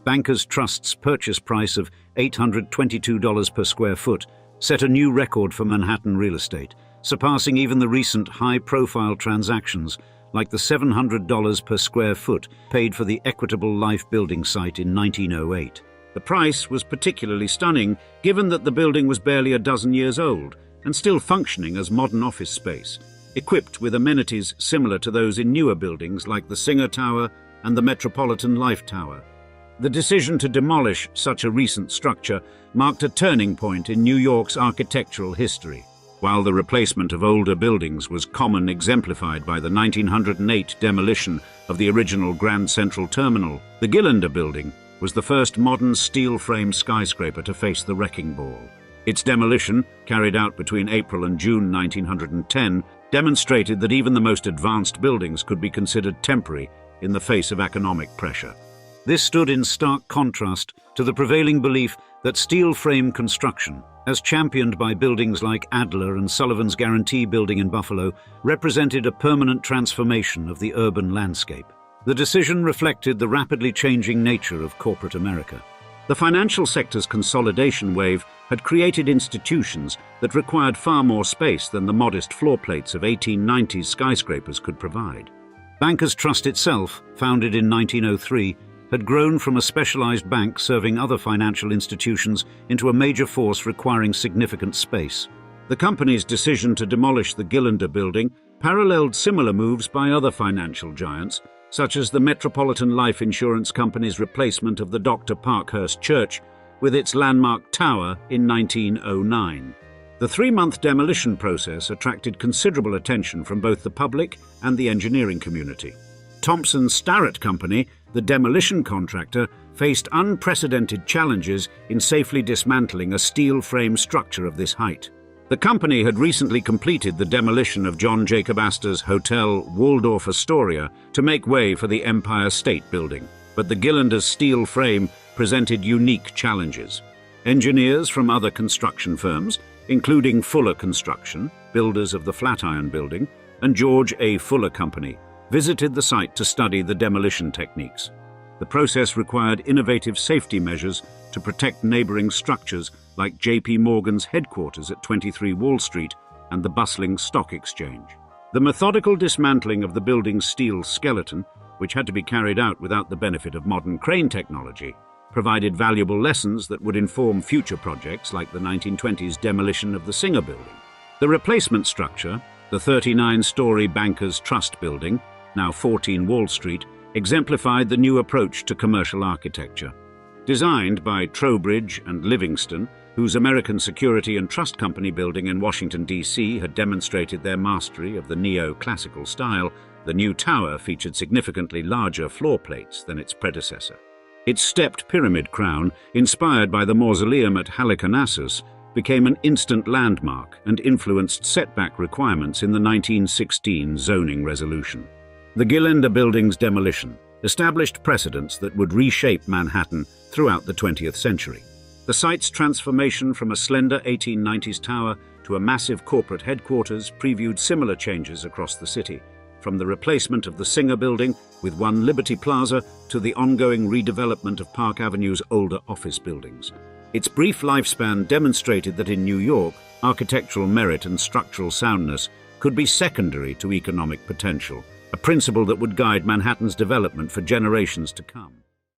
Bankers Trust's purchase price of $822 per square foot set a new record for Manhattan real estate, surpassing even the recent high-profile transactions like the $700 per square foot paid for the Equitable Life Building site in 1908. The price was particularly stunning given that the building was barely a dozen years old and still functioning as modern office space, equipped with amenities similar to those in newer buildings like the Singer Tower and the Metropolitan Life Tower. The decision to demolish such a recent structure marked a turning point in New York's architectural history. While the replacement of older buildings was common, exemplified by the 1908 demolition of the original Grand Central Terminal, the Gillender Building was the first modern steel-frame skyscraper to face the wrecking ball. Its demolition, carried out between April and June 1910, demonstrated that even the most advanced buildings could be considered temporary in the face of economic pressure. This stood in stark contrast to the prevailing belief that steel frame construction, as championed by buildings like Adler and Sullivan's Guarantee Building in Buffalo, represented a permanent transformation of the urban landscape. The decision reflected the rapidly changing nature of corporate America. The financial sector's consolidation wave had created institutions that required far more space than the modest floor plates of 1890s skyscrapers could provide. Bankers Trust itself, founded in 1903, had grown from a specialized bank serving other financial institutions into a major force requiring significant space. The company's decision to demolish the Gillender Building paralleled similar moves by other financial giants, such as the Metropolitan Life Insurance Company's replacement of the Dr. Parkhurst Church with its landmark tower in 1909. The 3-month demolition process attracted considerable attention from both the public and the engineering community. Thompson Starrett Company, the demolition contractor, faced unprecedented challenges in safely dismantling a steel frame structure of this height. The company had recently completed the demolition of John Jacob Astor's Hotel Waldorf Astoria to make way for the Empire State Building, but the Gillender's steel frame presented unique challenges. Engineers from other construction firms, including Fuller Construction, builders of the Flatiron Building, and George A. Fuller Company, visited the site to study the demolition techniques. The process required innovative safety measures to protect neighboring structures like J.P. Morgan's headquarters at 23 Wall Street and the bustling stock exchange. The methodical dismantling of the building's steel skeleton, which had to be carried out without the benefit of modern crane technology, provided valuable lessons that would inform future projects like the 1920s demolition of the Singer Building. The replacement structure, the 39-story Bankers Trust Building, now 14 Wall Street, exemplified the new approach to commercial architecture. Designed by Trowbridge and Livingston, whose American Security and Trust Company building in Washington, D.C. had demonstrated their mastery of the neo-classical style, the new tower featured significantly larger floor plates than its predecessor. Its stepped pyramid crown, inspired by the mausoleum at Halicarnassus, became an instant landmark and influenced setback requirements in the 1916 zoning resolution. The Gillender Building's demolition established precedents that would reshape Manhattan throughout the 20th century. The site's transformation from a slender 1890s tower to a massive corporate headquarters previewed similar changes across the city, from the replacement of the Singer Building with One Liberty Plaza to the ongoing redevelopment of Park Avenue's older office buildings. Its brief lifespan demonstrated that in New York, architectural merit and structural soundness could be secondary to economic potential, a principle that would guide Manhattan's development for generations to come.